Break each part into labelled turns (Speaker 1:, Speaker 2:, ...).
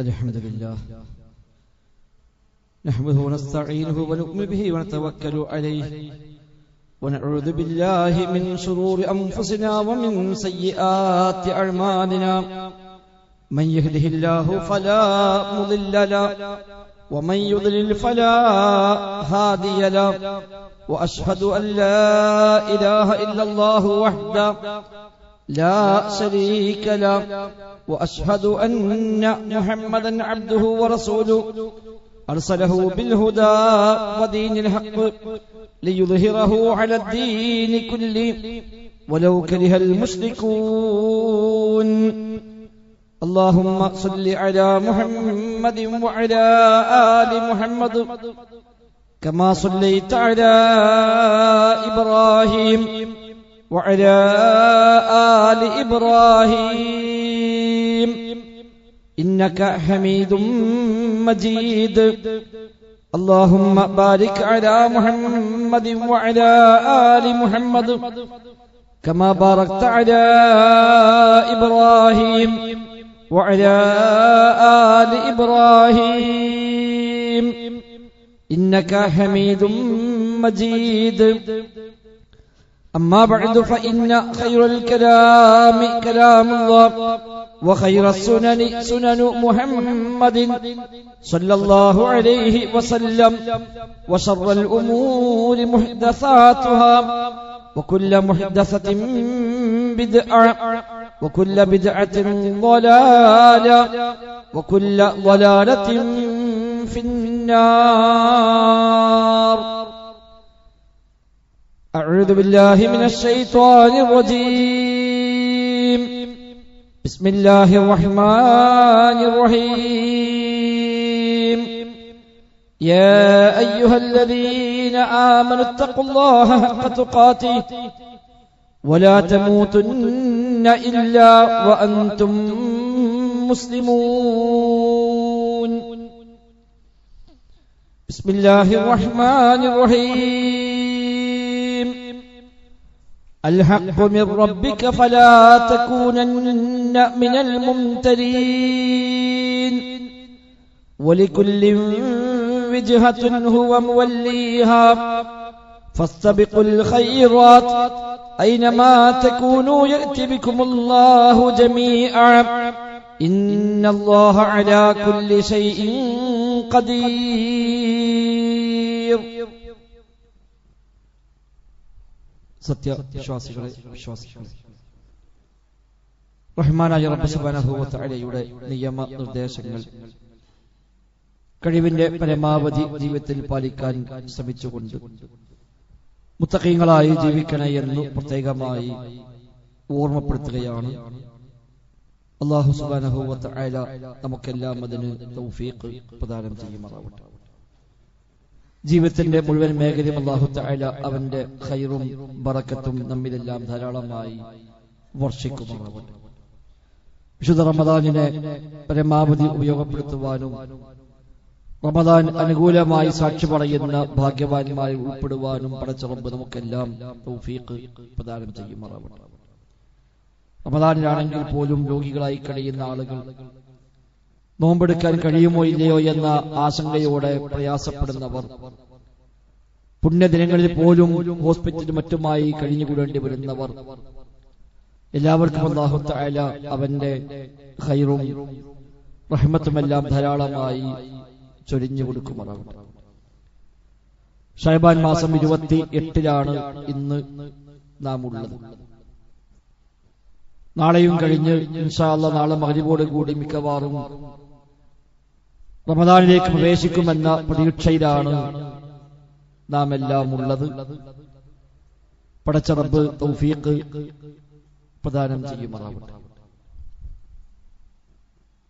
Speaker 1: الحمد لله نحمده ونستعينه ونؤمن به ونتوكل عليه ونعوذ بالله من شرور أنفسنا ومن سيئات أعمالنا من يهده الله فلا مضل له ومن يضلل فلا هادي له وأشهد أن لا إله إلا الله وحده لا شريك له وأشهد أن محمدا عبده ورسوله أرسله بالهدى ودين الحق ليظهره على الدين كله ولو كره المشركون اللهم صل على محمد وعلى آل محمد كما صليت على إبراهيم وعلى آل إبراهيم إنك حميد مجيد اللهم بارك على محمد وعلى آل محمد كما باركت على إبراهيم وعلى آل إبراهيم إنك حميد مجيد أما بعد فإن خير الكلام كلام الله وخير السنن سنن محمد صلى الله عليه وسلم وشر الأمور محدثاتها وكل محدثة بدعة وكل بدعة ضلالة وكل ضلالة في النار أعوذ بالله من الشيطان الرجيم بسم الله الرحمن الرحيم يا أيها الذين آمنوا اتقوا الله حق تقاته ولا تموتن إلا وأنتم مسلمون بسم الله الرحمن الرحيم الحق من ربك فلا تكونن من الممترين ولكل وجهة هو موليها فاستبقوا الخيرات أينما تكونوا يأتي بكم الله جميعا إن الله على كل شيء قدير സത്യവിശ്വാസികളെ വിശ്വാസികളെ റഹ്മാനായ റബ്ബ് സുബ്ഹാനഹു വ തആലയുടെ നിയമ നിർദ്ദേശങ്ങൾ കഴിവിന്റെ പരമാവധി ജീവിതത്തിൽ പാലിക്കാൻ ശ്രമിച്ചുകൊണ്ട് മുത്തഖീങ്ങളായി ജീവിക്കണേ എന്ന് പ്രത്യേകമായി ഓർമ്മപ്പെടുത്തുകയാണ്. അല്ലാഹു സുബ്ഹാനഹു വ തആല നമുക്കെല്ലാം അതിന് തൗഫീഖ് പ്രദാനം ചെയ്യുമാറാവട്ടെ. ജീവിതത്തിന്റെ മുഴുവൻ മേഖലയും അല്ലാഹു തആല അവന്റെ ഖൈറും ബറക്കത്തും നമ്മിലെല്ലാം ധാരാളമായി വർഷിക്കുമാറാവട്ടെ. വിശുദ്ധ റമദാനിനെ പരമാവധി ഉപയോഗപ്പെടുത്തുവാനും റമദാൻ അനുകൂലമായി സാക്ഷി പറയുന്ന ഭാഗ്യവാന്മാരിൽ ഉൾപ്പെടുവാനും പടച്ച റബ്ബ് നമുക്കെല്ലാം തൗഫീഖ് പ്രദാനം ചെയ്യുമാറാവട്ടെ. റമദാനിലാണെങ്കിൽ പോലും രോഗികളായി കഴിയുന്ന ആളുകൾ നോമ്പെടുക്കാൻ കഴിയുമോ ഇല്ലയോ എന്ന ആശങ്കയോടെ പ്രയാസപ്പെടുന്നവർ, പുണ്യദിനങ്ങളിൽ പോലും ഹോസ്പിറ്റലും മറ്റുമായി കഴിഞ്ഞുകൂടേണ്ടി വരുന്നവർ, എല്ലാവർക്കും അല്ലാഹു തആല അവന്റെ ഖൈറും റഹ്മത്തുമെല്ലാം ധാരാളമായി ചൊരിഞ്ഞു കൊടുക്കുമാറാവട്ടെ. ശഅബാൻ മാസം 28 ഇന്ന് നാം ഉള്ളത്. നാളെയും കഴിഞ്ഞ് ഇൻഷാ അല്ലാഹ് നാളെ മഗ്രിബോട് കൂടി മിക്കവാറും റമദാനിലേക്ക് പ്രവേശിക്കുമെന്ന പ്രതീക്ഷയിലാണ് നാം എല്ലാം ഉള്ളത്. പടച്ച റബ്ബ് തൗഫീഖ് പ്രദാനം ചെയ്യുമാറാവട്ടെ.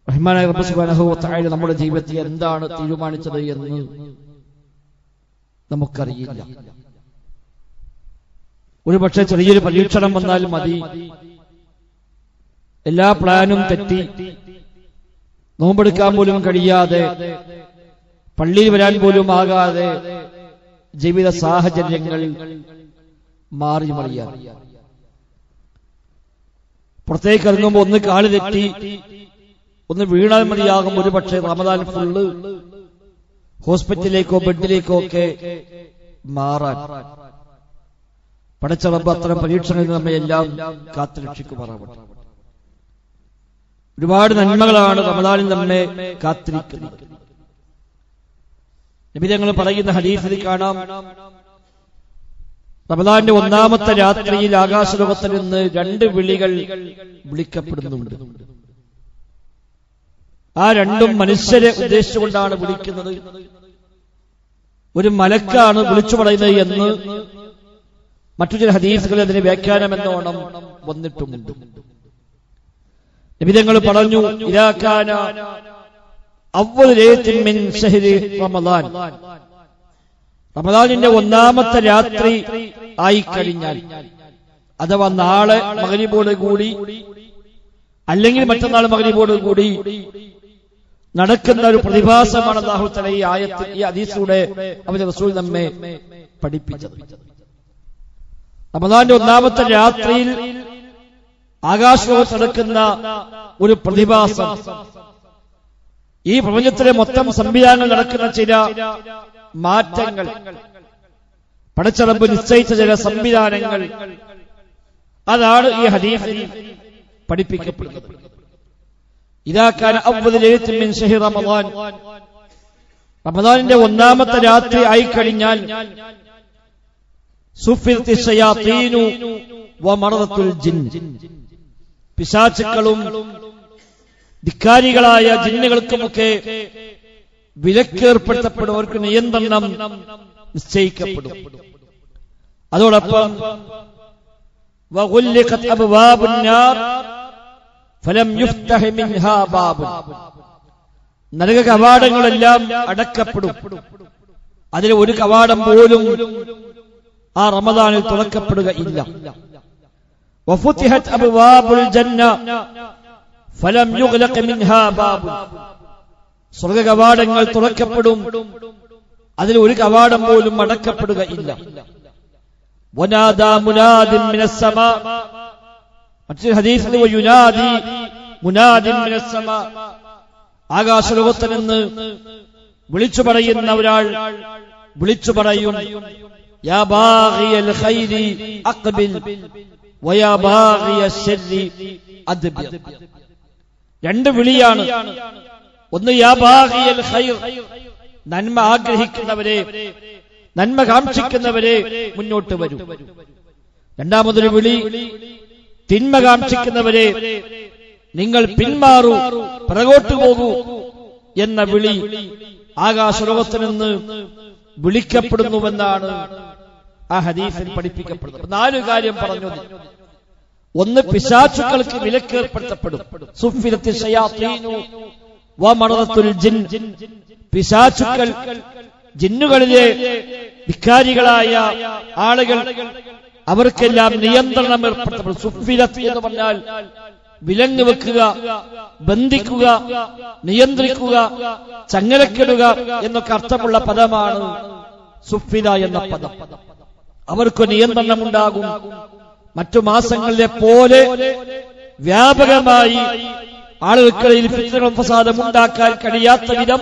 Speaker 1: റഹ്മാനായ റബ്ബ് സുബ്ഹാനഹു വ തആല നമ്മുടെ ജീവിതത്തിൽ എന്താണ് തീരുമാനിച്ചത് എന്ന് നമുക്കറിയില്ല. ഒരുപക്ഷെ ചെറിയൊരു പരീക്ഷണം വന്നാൽ മതി, എല്ലാ പ്ലാനും തെറ്റി, നോമ്പെടുക്കാൻ പോലും കഴിയാതെ, പള്ളിയിൽ വരാൻ പോലും ആകാതെ ജീവിത സാഹചര്യങ്ങൾ മാറി മറിയാൻ. പുറത്തേക്ക് ഇറങ്ങുമ്പോൾ ഒന്ന് കാല് തെറ്റി ഒന്ന് വീണാൽ മതിയാകും ഒരുപക്ഷെ റമദാൻ ഫുള്ള് ഹോസ്പിറ്റലിലേക്കോ ബെഡിലേക്കോ ഒക്കെ മാറാൻ. പടച്ച റബ്ബ് അത്തരം പരീക്ഷണങ്ങളിൽ നമ്മെ എല്ലാം കാത്തുരക്ഷിക്കുമാറാവട്ടെ. ഒരുപാട് നന്മകളാണ് റമദാനിൽ നമ്മെ കാത്തിരിക്കുന്നത്. നബി തങ്ങൾ പറയുന്ന ഹദീസിൽ കാണാം, റമദാന്റെ ഒന്നാമത്തെ രാത്രിയിൽ ആകാശലോകത്തിൽ നിന്ന് 2 വിളികൾ വിളിക്കപ്പെടുന്നുണ്ട്. ആ രണ്ടും മനുഷ്യരെ ഉദ്ദേശിച്ചുകൊണ്ടാണ് വിളിക്കുന്നത്. ഒരു മലക്കാണ് വിളിച്ചു പറയുന്നത് എന്ന് മറ്റു ചില ഹദീസുകളിൽ അതിന് വ്യാഖ്യാനം എന്നോണം വന്നിട്ടുമുണ്ട്. നബി തങ്ങൾ പറഞ്ഞു, ഇദാ കാന അവ്വൽ ലൈലത്തിൻ മിൻ ശഹ്രി റമദാൻ, റമദാനിന്റെ ഒന്നാമത്തെ രാത്രി ആയിക്കഴിഞ്ഞാൽ, അഥവാ നാളെ മഗ്‌രിബോട് കൂടി അല്ലെങ്കിൽ മറ്റന്നാൾ മഗ്‌രിബോട് കൂടി നടക്കുന്ന ഒരു പ്രതിഭാസമാണ് അല്ലാഹു തആല ഈ ആയത്തിൽ, ഈ ഹദീസിലൂടെ അവന്റെ റസൂൽ നമ്മെ പഠിപ്പിച്ചത്. റമദാന്റെ ഒന്നാമത്തെ രാത്രിയിൽ ആകാശലോകത്ത് നടക്കുന്ന ഒരു പ്രതിഭാസം, ഈ പ്രപഞ്ചത്തിലെ മൊത്തം സംവിധാനങ്ങൾ നടക്കുന്ന ചില മാറ്റങ്ങൾ, പടച്ച റബ്ബ് നിശ്ചയിച്ച ചില സംവിധാനങ്ങൾ, അതാണ് ഈ ഹദീസിൽ പഠിപ്പിക്കപ്പെടുന്നത്. ഇദാ കാന അവ്വൽ ലൈലത്തിൻ മിൻ ശഹ്രി റമദാൻ, റമദാനിന്റെ ഒന്നാമത്തെ രാത്രി ആയിക്കഴിഞ്ഞാൽ, സുഫിൽത്തി ശയാത്തീനു വമറദത്തുൽ ജിൻ, പിശാചുക്കളും ധിക്കാരികളായ ജിന്നുകൾക്കുമൊക്കെ വിലക്കേർപ്പെടുത്തപ്പെടും, അവർക്ക് നിയന്ത്രണം നിശ്ചയിക്കപ്പെടും. അതോടൊപ്പം വഗുല്ലിഖത് അബ്വാബുൻ നാർ ഫലം യുഫ്തഹ് മിൻഹാ ബാബുൻ, നരക കവാടങ്ങളെല്ലാം അടക്കപ്പെടും, അതിൽ ഒരു കവാടം പോലും ആ റമദാനിൽ തുറക്കപ്പെടുകയില്ല. വഫുതിഹത് അബ്വാബുൽ ജന്ന ഫലം യുഗ്ലഖ് മിൻഹാ ബാബുൻ, സ്വർഗ്ഗ കവാടങ്ങൾ തുറക്കപ്പെടും, അതിൽ ഒരു കവാടം പോലും അടക്കപ്പെടുകയില്ല. വനാദാ മുനാദിൻ മിനസ് സമാ, മറ്റൊരു ഹദീസിൽ വയുനാദി മുനാദിൻ മിനസ് സമാ, ആകാശലോകത്ത് നിന്ന് വിളിച്ചു പറയുന്ന ഒരാൾ വിളിച്ചു പറയും, യാ ബാഗിയൽ ഖൈരി അഖ്ബിൽ വയാ ബാഗിയശ് ശർരി അദ്ബിർ. 2 വിളിയാണ്. ഒന്ന് യാ ബാഗിയൽ ഖൈർ, നന്മ ആഗ്രഹിക്കുന്നവരെ, നന്മ കാക്ഷിക്കുന്നവരെ മുന്നോട്ട് വരൂ. രണ്ടാമതൊരു വിളി, തിന്മ കാക്ഷിക്കുന്നവരെ നിങ്ങൾ പിന്മാറൂ, പിറകോട്ട് പോകൂ എന്ന വിളി ആകാശലോകത്ത് നിന്ന് വിളിക്കപ്പെടുന്നുവെന്നാണ് ആ ഹദീസിൽ പഠിപ്പിക്കപ്പെടുന്നത്. 4 കാര്യം പറഞ്ഞു. ഒന്ന്, പിശാചുക്കൾക്ക് വിലക്കേർപ്പെടുത്തപ്പെടും. സുഫിലത്തി ശയാത്തീനു വമറദത്തുൽ ജിൻ, പിശാചുക്കൾ, ജിന്നുകളിലെ ധിക്കാരികളായ ആളുകൾ, അവർക്കെല്ലാം നിയന്ത്രണം ഏർപ്പെടുത്തപ്പെടും. സുഫിലത്ത് എന്ന് പറഞ്ഞാൽ വിലങ്ങ് വെക്കുക, ബന്ധിക്കുക, നിയന്ത്രിക്കുക, ചങ്ങലക്കിടുക എന്നൊക്കെ അർത്ഥമുള്ള പദമാണ് സുഫില എന്ന പദം. അവർക്ക് നിയന്ത്രണമുണ്ടാകും. മറ്റു മാസങ്ങളിലെ പോലെ വ്യാപകമായി ആളുകൾക്കിടയിൽ ഫിത്നയും ഫസാദും ഉണ്ടാക്കാൻ കഴിയാത്ത വിധം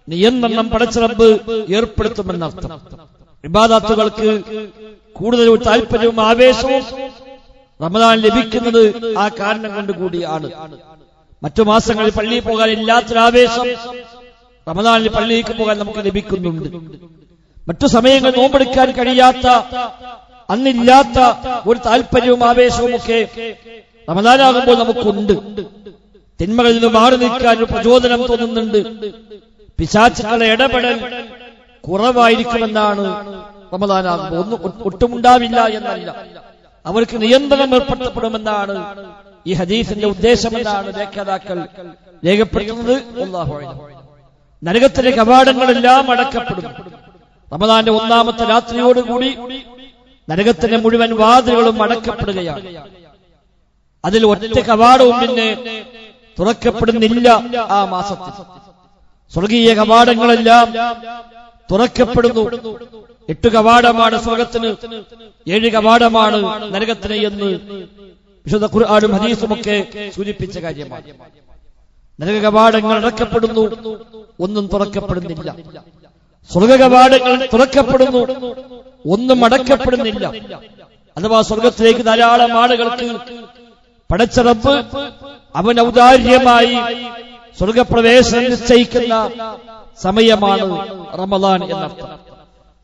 Speaker 1: നിയന്ത്രണം പടച്ച റബ്ബ് ഏർപ്പെടുത്തുമെന്നർത്ഥം. ഇബാദത്തുകൾക്ക് കൂടുതൽ താല്പര്യവും ആവേശവും റമദാൻ ലഭിക്കുന്നത് ആ കാരണം കൊണ്ട് കൂടിയാണ്. മറ്റു മാസങ്ങളിൽ പള്ളിയിൽ പോകാൻ ഇല്ലാത്തൊരാവേശം റമദാനിൽ പള്ളിയിലേക്ക് പോകാൻ നമുക്ക് ലഭിക്കുന്നുണ്ട്. മറ്റു സമയങ്ങളിൽ നോമ്പെടുക്കാൻ കഴിയാത്ത, അന്നില്ലാത്ത ഒരു താല്പര്യവും ആവേശവും ഒക്കെ റമദാനാകുമ്പോൾ നമുക്കുണ്ട്. തിന്മകളിൽ നിന്ന് മാറി നിൽക്കാൻ ഒരു പ്രചോദനം തോന്നുന്നുണ്ട്. പിശാചുക്കളുടെ ഇടപെടൽ കുറവായിരിക്കുമെന്നാണ് റമദാനാകുമ്പോൾ. ഒട്ടുമുണ്ടാവില്ല എന്നല്ല, അവർക്ക് നിയന്ത്രണം ഏർപ്പെടുത്തപ്പെടുമെന്നാണ് ഈ ഹദീസിന്റെ ഉദ്ദേശമെന്നാണ് വ്യാഖ്യാതാക്കൾ രേഖപ്പെടുത്തുന്നത്. അല്ലാഹു അഅലം. നരകത്തിലെ കവാടങ്ങളെല്ലാം അടക്കപ്പെടും. റമദാന്റെ ഒന്നാമത്തെ രാത്രിയോടുകൂടി നരകത്തിന്റെ മുഴുവൻ വാതിലുകളും അടക്കപ്പെടുകയാണ്. അതിൽ ഒറ്റ കവാടവും പിന്നെ തുറക്കപ്പെടുന്നില്ല ആ മാസത്തിൽ. സ്വർഗീയ കവാടങ്ങളെല്ലാം തുറക്കപ്പെടുന്നു. 8 കവാടമാണ് സ്വർഗത്തിന്, 7 കവാടമാണ് നരകത്തിന് എന്ന് വിശുദ്ധ ഖുർആനും ഹദീസുമൊക്കെ സൂചിപ്പിച്ച കാര്യമാണ്. നരക കവാടങ്ങൾ അടക്കപ്പെടുന്നു, ഒന്നും തുറക്കപ്പെടുന്നില്ല. സ്വർഗ കവാടങ്ങൾ തുറക്കപ്പെടുന്നു, ഒന്നും അടക്കപ്പെടുന്നില്ല. അഥവാ സ്വർഗത്തിലേക്ക് ധാരാളം ആളുകൾക്ക് പടച്ച റബ്ബ് അവൻ ഔദാര്യമായി സ്വർഗപ്രവേശനം നിശ്ചയിക്കുന്ന സമയമാണ് റമദാൻ എന്നർത്ഥം.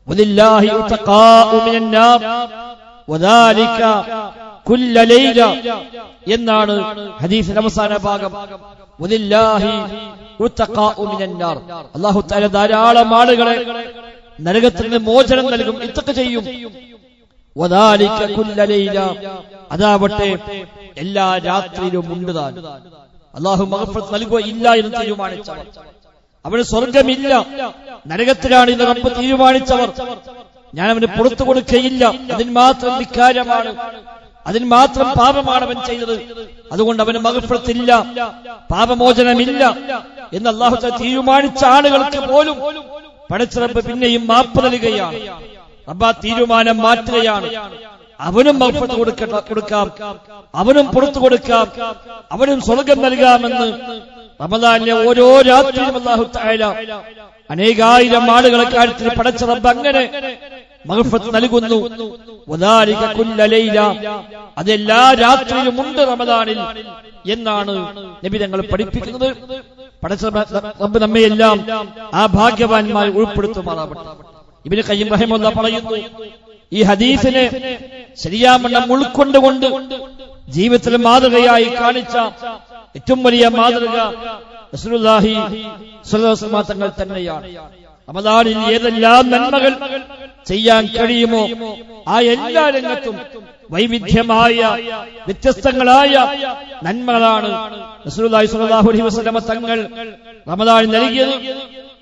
Speaker 1: വലില്ലാഹി ഉതഖാഉ മിനന്നാർ വദാലിക കുല്ല ലൈല എന്നാണ് ഹദീസിന്റെ അവസാന ഭാഗം. വലില്ലാഹി ഉതഖാഉ മിനന്നാർ, അല്ലാഹു തആല ധാരാളം ആളുകളെ നരകത്തിൽ നിന്ന് മോചനം നൽകും, ഇതൊക്കെ ചെയ്യും. വദാലിക കുല്ല ലൈല, അതാവട്ടെ എല്ലാ രാത്രിയിലും ഉണ്ട് താൻ. അല്ലാഹു മഗ്ഫിറത്ത് നൽകുക ഇല്ല എന്ന് തീരുമാനിച്ചവർ, അവന് സ്വർഗമില്ല, നരകത്തിലാണ് ഇന്ന് റബ്ബ് തീരുമാനിച്ചവർ, ഞാൻ അവന് പുറത്തു കൊടുക്കുകയില്ല, അതിന് മാത്രം ധിക്കാരമാണ്, അതിന് മാത്രം പാപമാണ് അവൻ ചെയ്തത്, അതുകൊണ്ട് അവന് മഗ്ഫിറത്തില്ല, പാപമോചനമില്ല എന്ന് അല്ലാഹു തആല തീരുമാനിച്ച ആളുകൾക്ക് പോലും പടച്ച റബ്ബ് പിന്നെയും മാപ്പ് നൽകുകയാണ്. റബ്ബ് ആ തീരുമാനം മാറ്റുകയാണ്. അവനും മഗ്ഫിറത്ത് കൊടുക്കാം, അവനും പുറത്തു കൊടുക്കാം, അവനും സ്വർഗം നൽകാമെന്ന് റമദാനിലെ ഓരോ രാത്രിയും അല്ലാഹു തആല അനേകായിരം ആളുകളെ കാര്യത്തിൽ പടച്ച റബ്ബ് അങ്ങനെ മഗ്ഫിറത്ത് നൽകുന്നു. വദാലിക കുല്ല ലൈല, അതെല്ലാ രാത്രിയിലും ഉണ്ട് റമദാനിൽ എന്നാണ് നബി തങ്ങൾ പഠിപ്പിക്കുന്നത്. പടച്ച റബ്ബ് നമ്മയെല്ലാം ആ ഭാഗ്യവാന്മാരിൽ ഉൾപ്പെടുത്തുമാറാവട്ടെ. ഇബ്നു ഖയ്യിം റഹിമഹുല്ലാഹ് പറയുന്നു, ഈ ഹദീസിനെ ശരിയാവണ്ണം ഉൾക്കൊണ്ടുകൊണ്ട് ജീവിതത്തിൽ മാതൃകയായി കാണിച്ച ഏറ്റവും വലിയ മാതൃക റസൂലുള്ളാഹി സ്വല്ലല്ലാഹു അലൈഹി വസല്ലം തങ്ങൾ തന്നെയാണ്. റമദാനിൽ ഏതെല്ലാം നന്മകൾ ചെയ്യാൻ കഴിയുമോ ആ എല്ലാ രംഗത്തും വൈവിധ്യമായ വ്യത്യസ്തങ്ങളായ നന്മകളാണ് റസൂലുള്ളാഹി സ്വല്ലല്ലാഹു അലൈഹി വസല്ലം തങ്ങൾ റമദാനിൽ നൽകിയത്.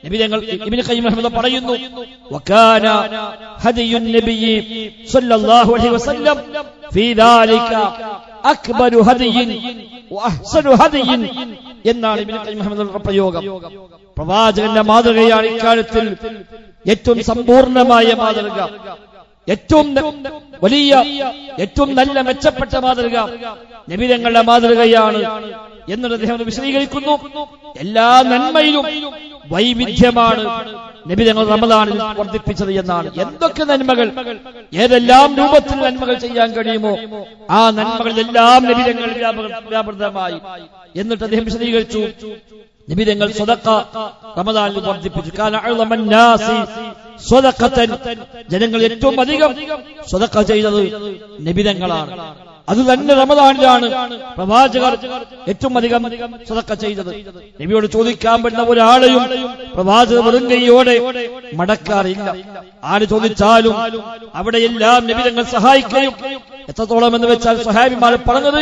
Speaker 1: നബി തങ്ങൾ ഇബ്നു ഖയ്യിം റഹിമഹുല്ലാഹ് പറയുന്നു, വകാന ഹദിയുൻ നബിയ്യി സ്വല്ലല്ലാഹു അലൈഹി വസല്ലം ഫീ ദാലിക അക്ബറു ഹദിയിൻ വഅഹ്സനു ഹദിയിൻ എന്നാണ് ഇബ്നു ഖയ്യിം റഹിമഹുല്ലാഹ് പ്രയോഗം. പ്രവാചകന്റെ മാതൃകയാണ് ഇക്കാര്യത്തിൽ ഏറ്റവും സമ്പൂർണമായ മാതൃക, ഏറ്റവും വലിയ, ഏറ്റവും നല്ല മെച്ചപ്പെട്ട മാതൃക നബി തങ്ങളുടെ മാതൃകയാണ് എന്നത് അദ്ദേഹം വിശദീകരിക്കുന്നു. എല്ലാ നന്മയിലും വൈവിധ്യമാണ് നബി തങ്ങൾ റമദാനിൽ വർദ്ധിപ്പിച്ചത് എന്നാണ്. എന്തൊക്കെ നന്മകൾ, ഏതെല്ലാം രൂപത്തിൽ നന്മകൾ ചെയ്യാൻ കഴിയുമോ ആ നന്മകളിലെല്ലാം നബി തങ്ങൾ വ്യാപൃതമായി. എന്നിട്ട് അദ്ദേഹം വിശദീകരിച്ചു, നബി തങ്ങൾ സ്വതക്ക റമദാനിൽ വർദ്ധിപ്പിച്ചു. കാന അഅ്ളമൻ നാസി സ്വതഖതൻ, ജനങ്ങൾ ഏറ്റവും അധികം സ്വതക്ക ചെയ്തത് നബി തങ്ങളാണ്. അത് തന്നെ റമദാനിലാണ് പ്രവാചകർ ഏറ്റവും അധികം സ്വതക്ക ചെയ്തത്. നബിയോട് ചോദിക്കാൻ പറ്റുന്ന ഒരാളെയും പ്രവാചകർ വെറും കൈയോടെ മടക്കാറില്ല. ആര് ചോദിച്ചാലും അവിടെയെല്ലാം നബി തങ്ങൾ സഹായിക്കുകയും, എത്രത്തോളം എന്ന് വെച്ചാൽ സ്വഹാബിമാർ പറഞ്ഞത്,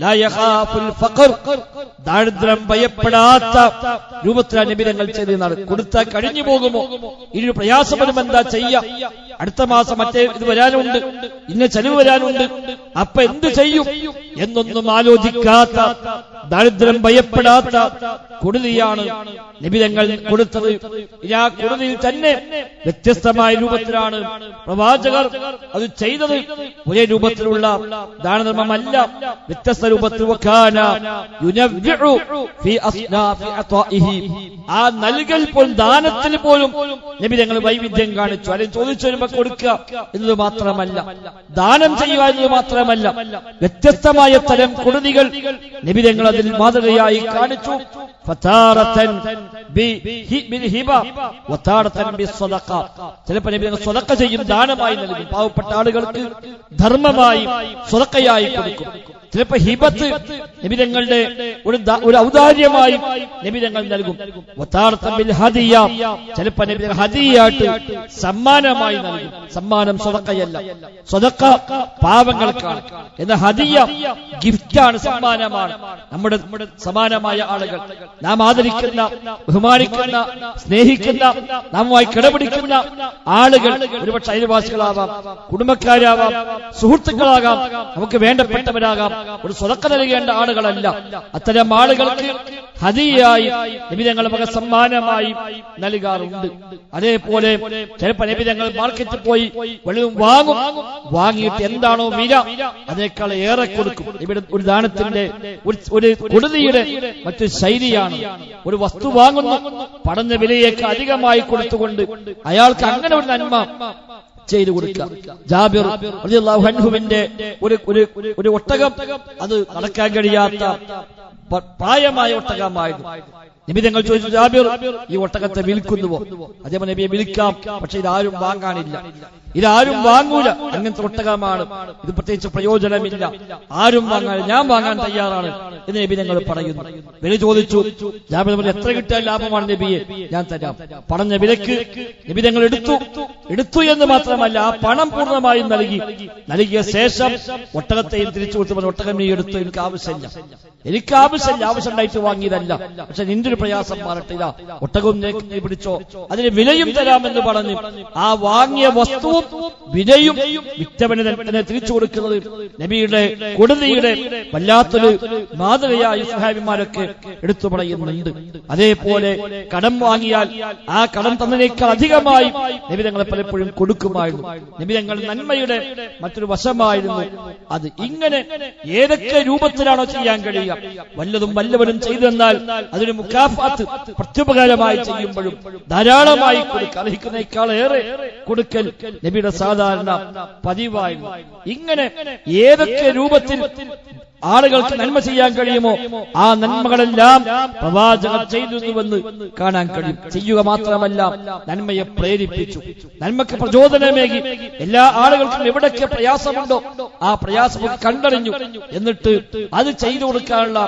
Speaker 1: ലാ യഖാഫുൽ ഫഖർ, ദാരിദ്ര്യം ഭയപ്പെടാത്ത രൂപത്തിലാണ് നബി തങ്ങൾ ചെയ്തത്. കൊടുത്താൽ കഴിഞ്ഞു പോകുമോ, ഇനി പ്രയാസം വരുമ്പോൾ എന്താ ചെയ്യാ, അടുത്ത മാസം മറ്റേ ഇത് വരാനുണ്ട്, ഇന്ന ചെലവ് വരാനുണ്ട്, അപ്പൊ എന്ത് ചെയ്യും എന്നൊന്നും ആലോചിക്കാത്ത, ദാരിദ്ര്യം ഭയപ്പെടാത്ത കൊടുതിയാണ് നബി തങ്ങൾ കൊടുത്തത്. ഇനി ആ കൊടുതിയിൽ തന്നെ വ്യത്യസ്തമായ രൂപത്തിലാണ് പ്രവാചകർ അത് ചെയ്തത്. ഒരേ രൂപത്തിലുള്ള ദാനധർമ്മമല്ല, വ്യത്യസ്ത രൂപത്തിൽ. ആ നൽകൽ പോലും, ദാനത്തിൽ പോലും നബി തങ്ങൾ വൈവിധ്യം കാണിച്ചു. അല്ലെങ്കിൽ ചോദിച്ചു വരുമ്പോ കൊടുക്കുക എന്നത് മാത്രമല്ല, ദാനം ചെയ്യുക എന്നത് മാത്രമല്ല, വ്യത്യസ്തമായ തരം കൊടുതികൾ നബി തങ്ങൾ അതിൽ മാതൃകയായി കാണിച്ചു. ചിലപ്പോൾ നബി തങ്ങൾ സ്വതക്ക ചെയ്യും, ദാനമായി നൽകും, പാവപ്പെട്ട ആളുകൾക്ക് ധർമ്മമായി സ്വതക്കയായി കൊടുക്കും. ചിലപ്പോ ഹിബത്ത് നബി തങ്ങളുടെ ഒരു ഔദാര്യമായി നബി തങ്ങൾ നൽകും. ചിലപ്പോ നബി തങ്ങൾ ഹദിയായിട്ട് സമ്മാനമായി നൽകും. സമ്മാനം സ്വതക്കയല്ല, സ്വതക്ക പാവങ്ങൾക്കാണ്. എന്നാൽ ഹദിയ ഗിഫ്റ്റാണ്, സമ്മാനമാണ്. നമ്മുടെ സമാനമായ ആളുകൾ, നാം ആദരിക്കുന്ന, ബഹുമാനിക്കുന്ന, സ്നേഹിക്കുന്ന, നാമുമായി കിടപിടിക്കുന്ന ആളുകൾ, ഒരുപക്ഷെ അയൽവാസികളാവാം, കുടുംബക്കാരാവാം, സുഹൃത്തുക്കളാകാം, നമുക്ക് വേണ്ടപ്പെട്ടവരാകാം, ഒരു സ്വതക്ക നൽകേണ്ട ആളുകളല്ല. അത്തരം ആളുകൾക്ക് ഹദിയായി നബി തങ്ങൾ വക സമ്മാനമായി നൽകാറുണ്ട്. അതേപോലെ ചിലപ്പോൾ നബി തങ്ങൾ മാർക്കറ്റിൽ പോയി വെള്ളം വാങ്ങിയിട്ട് എന്താണോ വില അതിനേക്കാൾ ഏറെ കൊടുക്കും. ഇവിടെ ഒരു ദാനത്തിന്റെ ഒരു കൊടുതിയുടെ മറ്റൊരു ശൈലിയാണ്. ഒരു വസ്തു വാങ്ങുന്നു, പടഞ്ഞ വിലയേക്ക് അധികമായി കൊടുത്തുകൊണ്ട് അയാൾക്ക് അങ്ങനെ ഒരു നന്മ ചെയ്തു കൊടുക്കാം. ജാബിർ റളിയല്ലാഹു അൻഹുവിന്റെ ഒരു ഒട്ടകം, അത് നടക്കാൻ കഴിയാത്ത പ്രായമായ ഒട്ടകമായിരുന്നു. നബി തങ്ങൾ ചോദിച്ചു, ജാബിർ ഈ ഒട്ടകത്തെ വിൽക്കുന്നുവോ? അതേപോലെ നബിയെ വിൽക്കാം, പക്ഷെ ഇതാരും വാങ്ങാനില്ല, ഇതാരും വാങ്ങൂല, അങ്ങനത്തെ ഒട്ടകമാണ്, ഇത് പ്രത്യേകിച്ച് പ്രയോജനമില്ല, ആരും വാങ്ങാൻ, ഞാൻ വാങ്ങാൻ തയ്യാറാണ് എന്ന് നബി തങ്ങൾ പറയുന്നു. വില ചോദിച്ചു. ജാബിർ പറഞ്ഞു, എത്ര കിട്ടിയാൽ ലാഭമാണ് നബിയെ? ഞാൻ തരാം. പറഞ്ഞ വിലക്ക് നബി തങ്ങൾ എടുത്തു എന്ന് മാത്രമല്ല, ആ പണം പൂർണ്ണമായും നൽകിയ ശേഷം ഒട്ടകത്തെയും തിരിച്ചു കൊടുത്തു. ഒട്ടകം നീ എടുത്തു, എനിക്ക് ആവശ്യമില്ല, ആവശ്യമുണ്ടായിട്ട് വാങ്ങിയതല്ല, പക്ഷെ നിന്റെ ഒരു പ്രയാസം മാറട്ടില്ല, ഒട്ടകവും നീ പിടിച്ചോ, അതിന് വിലയും തരാമെന്ന് പറഞ്ഞ് ആ വാങ്ങിയ വസ്തുവും വിലയും വിറ്റവന് തന്നെ തിരിച്ചു കൊടുക്കുന്നത് നബിയുടെ കൊടുതിയുടെ വല്ലാത്തൊരു മാതൃകയായി സ്വഹാബിമാരൊക്കെ എടുത്തു പറയുന്നുണ്ട്. അതേപോലെ കടം വാങ്ങിയാൽ ആ കടം തന്നതിനേക്കാൾ അധികമായി നബി തങ്ങളെ പലപ്പോഴും കൊടുക്കുമായിരുന്നു. നബി തങ്ങൾ നന്മയുടെ മറ്റൊരു വശമായിരുന്നു അത്. ഇങ്ങനെ ഏതൊക്കെ രൂപത്തിലാണോ ചെയ്യാൻ കഴിയുക, വല്ലതും വല്ലവരും ചെയ്തു തന്നാൽ അതിന് മുക്കാഫാത്ത് പ്രത്യുപകാരമായി ചെയ്യുമ്പോഴും ധാരാളമായി കൊടുക്കുക, അർഹിക്കുന്നതിനേക്കാൾ ഏറെ കൊടുക്കൽ നബിയുടെ സാധാരണ പതിവായിരുന്നു. ഇങ്ങനെ ഏതൊക്കെ രൂപത്തിൽ ആളുകൾക്ക് നന്മ ചെയ്യാൻ കഴിയുമോ ആ നന്മകളെല്ലാം പ്രവാചകർ ചെയ്തുവെന്ന് കാണാൻ കഴിയും. ചെയ്യുക മാത്രമല്ല, നന്മയെ പ്രേരിപ്പിച്ചു, നന്മയ്ക്ക് പ്രചോദനമേകി. എല്ലാ ആളുകൾക്കും എവിടൊക്കെ പ്രയാസമുണ്ടോ ആ പ്രയാസം കണ്ടറിഞ്ഞു, എന്നിട്ട് അത് ചെയ്തു കൊടുക്കാനുള്ള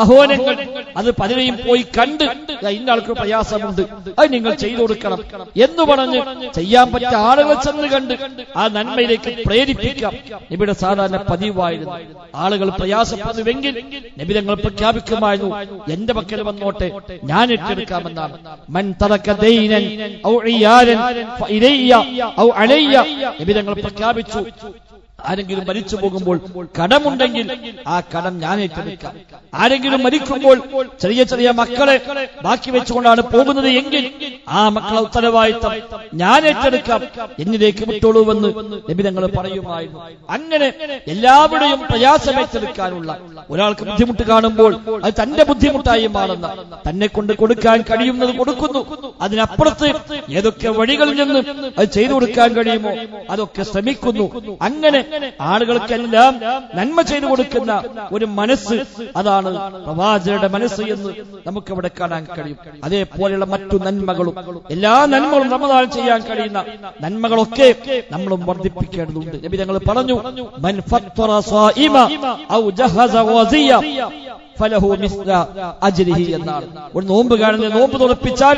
Speaker 1: ആഹ്വാനങ്ങൾ അത് പലരെയും പോയി കണ്ട്, ഇന്ന ആൾക്ക് പ്രയാസമുണ്ട്, അത് നിങ്ങൾ ചെയ്തു കൊടുക്കണം എന്ന് പറഞ്ഞ് ചെയ്യാൻ പറ്റിയ ആളുകൾ ചെന്ന് കണ്ട് ആ നന്മയിലേക്ക് പ്രേരിപ്പിക്കാം ഇവിടെ സാധാരണ പതിവായിരുന്നു. ആളുകൾ പ്രയാസപ്പെടുന്നുവെങ്കിൽ നബി തങ്ങൾ പ്രഖ്യാപിക്കുമായിരുന്നു, എന്റെ പക്കൽ വന്നോട്ടെ, ഞാൻ ഏറ്റെടുക്കാമെന്നാണ്. മൻ തറക ദൈനൻ ഔ ഇയാരൻ ഫഇലയ്യ ഔ അലയ്യ നബി തങ്ങൾ പ്രഖ്യാപിച്ചു. ആരെങ്കിലും മരിച്ചു പോകുമ്പോൾ കടമുണ്ടെങ്കിൽ ആ കടം ഞാൻ ഏറ്റെടുക്കാം. ആരെങ്കിലും മരിക്കുമ്പോൾ ചെറിയ ചെറിയ മക്കളെ ബാക്കി വെച്ചുകൊണ്ടാണ് പോകുന്നത് എങ്കിൽ ആ മക്കളെ ഉത്തരവാദിത്തം ഞാൻ ഏറ്റെടുക്കാം, എന്നിലേക്ക് വിട്ടോളൂവെന്ന് നബി തങ്ങൾ പറയുമായിരുന്നു. അങ്ങനെ എല്ലാവരുടെയും പ്രയാസം ഏറ്റെടുക്കാനുള്ള, ഒരാൾക്ക് ബുദ്ധിമുട്ട് കാണുമ്പോൾ അത് തന്റെ ബുദ്ധിമുട്ടായി മാറുന്ന, തന്നെ കൊണ്ട് കൊടുക്കാൻ കഴിയുന്നത് കൊടുക്കുന്നു, അതിനപ്പുറത്ത് ഏതൊക്കെ വഴികളിൽ നിന്ന് അത് ചെയ്തു കൊടുക്കാൻ കഴിയുമോ അതൊക്കെ ശ്രമിക്കുന്നു. അങ്ങനെ ആളുകൾക്കെല്ലാം നന്മ ചെയ്തു കൊടുക്കുന്ന ഒരു മനസ്സ്, അതാണ് പ്രവാചകരുടെ മനസ്സ് എന്ന് നമുക്കവിടെ കാണാൻ കഴിയും. അതേപോലെയുള്ള മറ്റു നന്മകളും, എല്ലാ നന്മകളും റമദാൻ ചെയ്യാൻ കഴിയുന്ന നന്മകളൊക്കെ നമ്മളും വർദ്ധിപ്പിക്കേണ്ടതുണ്ട്. നബി തങ്ങൾ പറഞ്ഞു, മൻ ഫത്തറ സായിമ ഔ ജഹസ വസിയ ഫലഹു മിസ്ല അജ്രിഹി എന്നാണ്. ഒരു നോമ്പുകാരനെ നോമ്പ് തുറപ്പിച്ചാൽ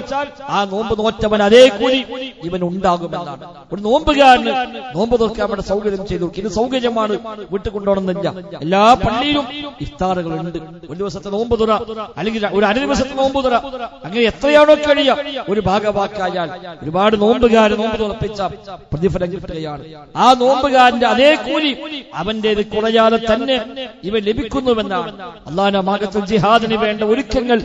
Speaker 1: ആ നോമ്പ് നോറ്റവൻ അതേ കൂലി ഇവൻ ഉണ്ടാകുമെന്നാണ്. ഒരു നോമ്പുകാരന് നോമ്പ് തുറക്കാൻ അവിടെ സൗകര്യം ചെയ്തു. ഇത് സൗകര്യമാണ്, വീട്ടിൽ കൊണ്ടുപോകണമെന്നില്ല. എല്ലാ പള്ളിയിലും ഇഫ്താറുകളുണ്ട്. ഒരു ദിവസത്തെ നോമ്പ് തുറ, അല്ലെങ്കിൽ ഒരു അര ദിവസത്തെ നോമ്പ് തുറ, അങ്ങനെ എത്രയാണോ കഴിയുക ഒരു ഭാഗവാക്കായാൽ ഒരുപാട് നോമ്പുകാരൻ നോമ്പ് തുറപ്പിച്ച പ്രതിഫലം കിട്ടുകയാണ്. ആ നോമ്പുകാരന്റെ അതേ കൂലി അവന്റേത് കുറയാതെ തന്നെ ഇവൻ ലഭിക്കുന്നുവെന്നാണ്. അല്ലാഹുവിന്റെ മാർഗ്ഗത്തിൽ ജിഹാദിന് വേണ്ട ഒരുക്കങ്ങൾ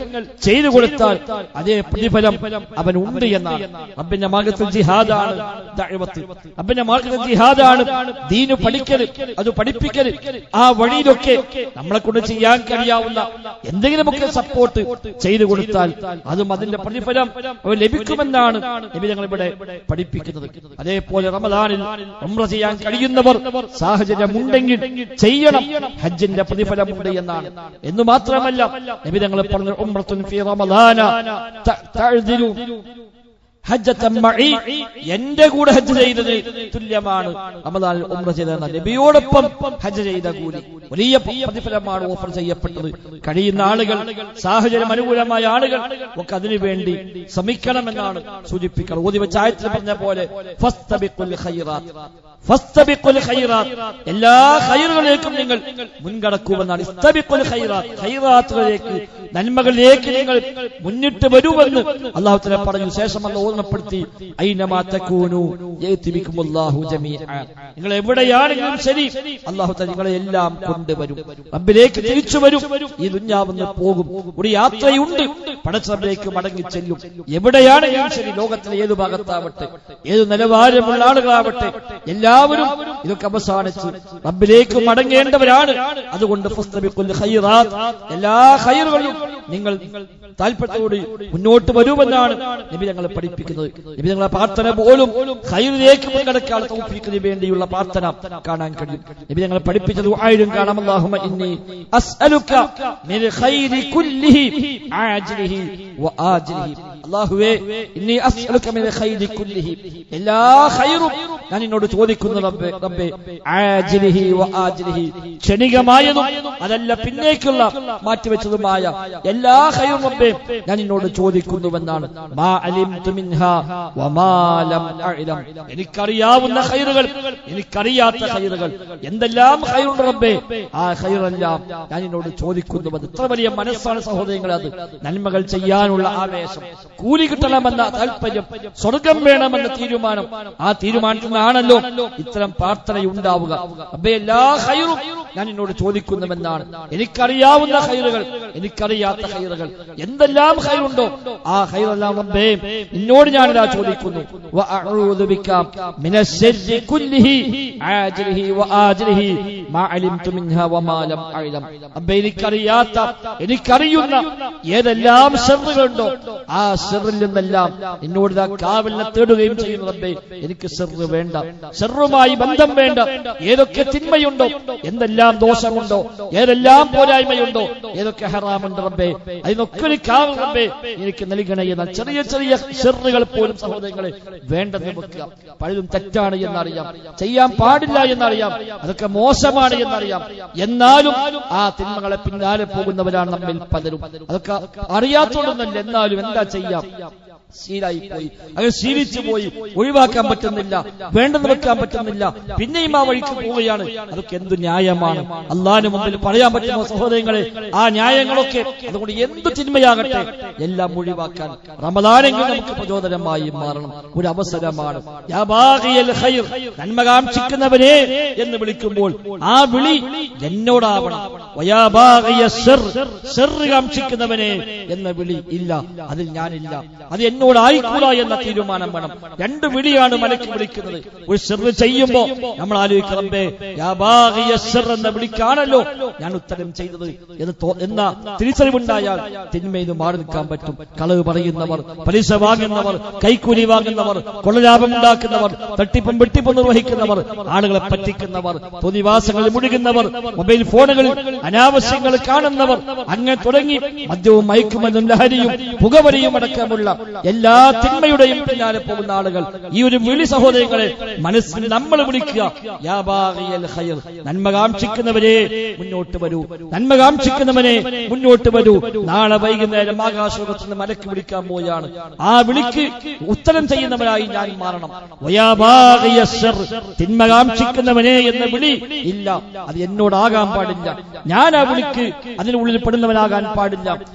Speaker 1: ചെയ്തു കൊടുത്താൽ അതേ പ്രതിഫലം അവൻ ഉണ്ട് എന്നാണ്. റബ്ബിന്റെ മാർഗ്ഗത്തിൽ ജിഹാദാണ് ദഅവത്ത്, റബ്ബിന്റെ മാർഗ്ഗത്തിൽ ജിഹാദാണ് ദീന് പഠിക്കൽ, അത് പഠിപ്പിക്കൽ. ആ വഴിയിലൊക്കെ നമ്മളെ കൊണ്ട് ചെയ്യാൻ കഴിയാവുന്ന എന്തെങ്കിലുമൊക്കെ സപ്പോർട്ട് ചെയ്തു കൊടുത്താൽ അതും അതിന്റെ പ്രതിഫലം അവൻ ലഭിക്കുമെന്നാണ് നബി തങ്ങൾ ഇവിടെ പഠിപ്പിക്കുന്നത്. അതേപോലെ റമദാനിൽ ഉംറ ചെയ്യാൻ കഴിയുന്നവർ സാഹചര്യമുണ്ടെങ്കിൽ ചെയ്യണം, ഹജ്ജിന്റെ പ്രതിഫലമുണ്ട് എന്നാണ്. എന്ന് മാത്രമല്ല നബി തങ്ങൾ പറഞ്ഞു, ഉംറത്തുൻ ഫീ റമദാന തഅദിലു ഹജ്ജത്തൻ മഈ, എന്റെ കൂടെ ഹജ്ജ് ചെയ്തത് തുല്യമാണ് റമദാനിൽ ഉംറ ചെയ്തതെന്ന. നബിയോടൊപ്പം ഹജ്ജ് ചെയ്ത കൂലി വലിയ പ്രതിഫലമാണ് ഓഫർ ചെയ്യപ്പെട്ടത്. കഴിയുന്ന ആളുകൾ, സാഹചര്യം അനുകൂലമായ ആളുകൾ ഒക്കെ അതിനുവേണ്ടി ശ്രമിക്കണമെന്നാണ് സൂചിപ്പിക്കുന്നത്. ഓതി വെച്ച ആയത്തിൽ പറഞ്ഞ പോലെ ഫസ്തബിഖുൽ ഖൈറാത്ത്, ഫസ്തബിഖുൽ ഖൈറാത്ത്, എല്ലാ ഖൈറുകളിലേക്കും നിങ്ങൾ മുൻകടക്കുമെന്നാണ്. ഇസ്തബിഖുൽ ഖൈറാത്ത്, ഖൈറാത്തുകളിലേക്ക്, നന്മകളിലേക്ക് നിങ്ങൾ മുന്നിട്ട് വരുമെന്ന് അല്ലാഹു തആല പറഞ്ഞു. ശേഷം അല്ലാഹു ഓർമ്മപ്പെടുത്തി, ഐനമാ തകൂനു യഅതി ബികുമുല്ലാഹു ജമീഅ, നിങ്ങൾ എവിടെയാണെങ്കിലും ശരി അല്ലാഹു തആല നിങ്ങളെ എല്ലാം കൊണ്ടുവരും, റബ്ബിലേക്ക് തിരിച്ചു വരും, ഈ ദുനിയാവിൽ പോകും. ഒരു യാത്രയുണ്ട്, പടച്ചറബിലേക്ക് മടങ്ങി ചെല്ലും. എവിടെയാണെങ്കിലും ശരി, ലോകത്തിലെ ഏത് ഭാഗത്താവട്ടെ, ഏത് നിലവാരമുള്ള ആളുകളാവട്ടെ, എല്ലാവരും ഇതൊക്കെ അവസാനിച്ച് റബ്ബിലേക്ക് മടങ്ങേണ്ടവരാണ്. അതുകൊണ്ട് ഫസ്തബിഖുൽ ഖൈറാത്ത്, എല്ലാ ഖൈറുകളും നിങ്ങൾ താൽപര്യത്തോടെ മുന്നോട്ട് വരുമെന്നാണ് നബി ഞങ്ങളെ പഠിപ്പിക്കുന്നത്. നബി ഞങ്ങളെ പ്രാർത്ഥന പോലും ഖൈറിലേക്ക് മുൻകടക്കാൻ തൗഫീഖിന് വേണ്ടിയുള്ള പ്രാർത്ഥന കാണാൻ കഴിയും. നബി ഞങ്ങളെ പഠിപ്പിച്ച ദുആയിലും കാണാം, അല്ലാഹുമ്മ ഇന്നി അസ്അലുക മിൻ ഖൈരി കുല്ലിഹി ആജിലിഹി വആജിലിഹി. അല്ലാഹുവേ, ഇന്നി അസ്അലുക മിൻ ഖൈരി കുല്ലിഹി, എല്ലാ ഖൈറും ഞാൻ നിന്നോട് ചോദിക്കുന്നു റബ്ബേ, ആജിലിഹി വആജിലിഹി, ക്ഷണികമായതും അതല്ല പിന്നേക്കുള്ള മാറ്റിവെച്ചതുമായ എല്ലാ ഖൈറും റബ്ബേ ഞാൻ നിന്നോട് ചോദിക്കുന്നുവെന്നാണ്. മാ അലിംതു മിൻഹാ വമാ ലം അഅലം, എനിക്കറിയാവുന്ന ഖൈറുകൾ, എനിക്കറിയാത്ത ഖൈറുകൾ, എന്തെല്ലാം ഖൈറുണ്ട് റബ്ബേ, ആ ഖൈറെല്ലാം ഞാൻ നിന്നോട് ചോദിക്കുന്നുവെന്ന്. ഇത്ര വലിയ മനസ്സാണ് സഹോദരങ്ങളെ അത്. നന്മകൾ ചെയ്യാനുള്ള ആവേശം, കൂലി കിട്ടണമെന്ന താല്പര്യം, സ്വർഗം വേണമെന്ന തീരുമാനം, ആ തീരുമാനത്തിൽ നിന്നാണല്ലോ ഇത്തരം പ്രാർത്ഥനയുണ്ടാവുക. റബ്ബേ, എല്ലാ ഖൈറും ഞാൻ നിന്നോട് ചോദിക്കുന്നുവെന്നാണ്. എനിക്കറിയാവുന്ന ഖൈറുകൾ, എനിക്കറിയാത്ത ഖൈറുകൾ, എന്തെല്ലാം ഖൈറുണ്ടോ ആ ഖൈറെല്ലാം റബ്ബേ നിന്നോട് ഞാനിതാ ചോദിക്കുന്നു. വഅഊദു ബിക മിനശ്ശർരി കുല്ലിഹി ആജിലിഹി വആജിലിഹി മാ അലിംതു മിൻഹാ വമാ ലം അഅലം. റബ്ബേ, എനിക്കറിയാത്ത, എനിക്കറിയുന്ന ഏതെല്ലാം ശർറുകളുണ്ടോ ആ ശർറിൽ നിന്നെല്ലാം നിന്നോട് കാവലിനെ തേടുകയും ചെയ്യുന്നു. റബ്ബേ, എനിക്ക് ശർറ് വേണ്ട, ശർറുമായി ബന്ധം വേണ്ട. ഏതൊക്കെ തിന്മയുണ്ടോ, എന്തെല്ലാം ദോഷമുണ്ടോ, ഏതെല്ലാം പോരായ്മയുണ്ടോ, ഏതൊക്കെ ഹറാമുണ്ട് റബ്ബേ, അതിനൊക്കെ കാവൽ റബ്ബേ എനിക്ക് നൽകണേ എന്ന ചെറിയ ചെറിയ ശർറുകൾ പോലും സഹോദരങ്ങളെ വേണ്ടെന്ന് വെക്കുക. പലതും തെറ്റാണ് എന്നറിയാം, ചെയ്യാൻ പാടില്ല എന്നറിയാം, അതൊക്കെ മോശമാണ് എന്നറിയാം. എന്നാലും ആ തിന്മകളെ പിന്നാലെ പോകുന്നവരാണ് നമ്മിൽ പലരും. അതൊക്കെ അറിയാത്തോണ്ടൊന്നല്ല, എന്നാലും എന്താ ചെയ്യാം, ശീലായി പോയി, അങ്ങനെ ശീലിച്ചു പോയി, ഒഴിവാക്കാൻ പറ്റുന്നില്ല, വേണ്ടെന്ന് വെക്കാൻ പറ്റുന്നില്ല, പിന്നെയും ആ വഴിക്ക് പോവുകയാണ്. അതൊക്കെ എന്തു ന്യായമാണ് അല്ലാഹുവിന്റെ മുമ്പിൽ പറയാൻ പറ്റുമോ സഹോദരങ്ങളെ? ആ ന്യായങ്ങളൊക്കെ, അതുകൊണ്ട് എന്ത് തിന്മയാകട്ടെ എല്ലാം ഒഴിവാക്കാൻ റമദാനെങ്കിൽ നമുക്ക് പ്രചോദനമായി മാറണം, ഒരു അവസരമാണ്. യാ ബാഗിയൽ ഖൈർ, നന്മ കാംക്ഷിക്കുന്നവനെ എന്ന് വിളിക്കുമ്പോൾ ആ വിളി എന്നോടാവണം. വയാ ബാഗിയ ശർ, ശർ കാംക്ഷിക്കുന്നവനെ എന്ന വിളി ഇല്ല, അതിൽ ഞാനില്ല, അത് എന്നോടായിക്കൂടാ എന്ന തീരുമാനം വേണം. രണ്ട് വിളിയാണ് മലക്ക് വിളിക്കുന്നത്. ഒരു ശർറ് ചെയ്യുമ്പോ നമ്മൾ ആലോചിക്കറമ്പേ, യാ ബാഗിയ ശർ എന്ന വിളിക്കാണല്ലോ ഞാൻ ഉത്തരം ചെയ്തത് എന്ന തിരിച്ചറിവുണ്ടായാൽ തിന്മയിൽ നിന്ന് മാറി നിൽക്കാൻ പറ്റും. കളവ് പറയുന്നവർ, പലിശ വാങ്ങുന്നവർ, കൈക്കൂലി വാങ്ങുന്നവർ, കൊള്ളലാഭം ഉണ്ടാക്കുന്നവർ, തട്ടിപ്പും വെട്ടിപ്പും നിർവഹിക്കുന്നവർ, ആളുകളെ പറ്റിക്കുന്നവർ, പൊതുവാസങ്ങളിൽ മുഴുകുന്നവർ, മൊബൈൽ ഫോണുകളിൽ അനാവശ്യങ്ങൾ കാണുന്നവർ, അങ്ങനെ തുടങ്ങി മദ്യവും മയക്കുമരുന്നും ലഹരിയും പുകവലിയും അടക്കമുള്ള എല്ലാ തിന്മയുടെയും പിന്നാലെ പോകുന്ന ആളുകൾ, ഈ ഒരു വിളി സഹോദരങ്ങളെ മനസ്സിൽ നമ്മൾ വിളിക്കുക. യാ ബാഗിയൽ ഖൈർ, നന്മ കാംക്ഷിക്കുന്നവരെ മുന്നോട്ട് വരൂ, നന്മ കാംക്ഷിക്കുന്നവനെ മുന്നോട്ട് വരൂ. നാളെ വൈകുന്നേരം ആകാശലോകത്ത് നിന്ന് മലക്ക് വിളിക്കാൻ പോവുകയാണ്. ആ വിളിക്ക് ഉത്തരം ചെയ്യുന്നവരായി ഞാൻ മാറണം. വയാ ബാഗിയ ശർ, തിന്മ കാംക്ഷിക്കുന്നവനെ എന്ന വിളി ഇല്ല, അത് എന്നോടാകാൻ പാടില്ല, ഞാൻ ആ വിളിക്ക് അതിനുള്ളിൽ പെടുന്നവനാകാൻ പാടില്ല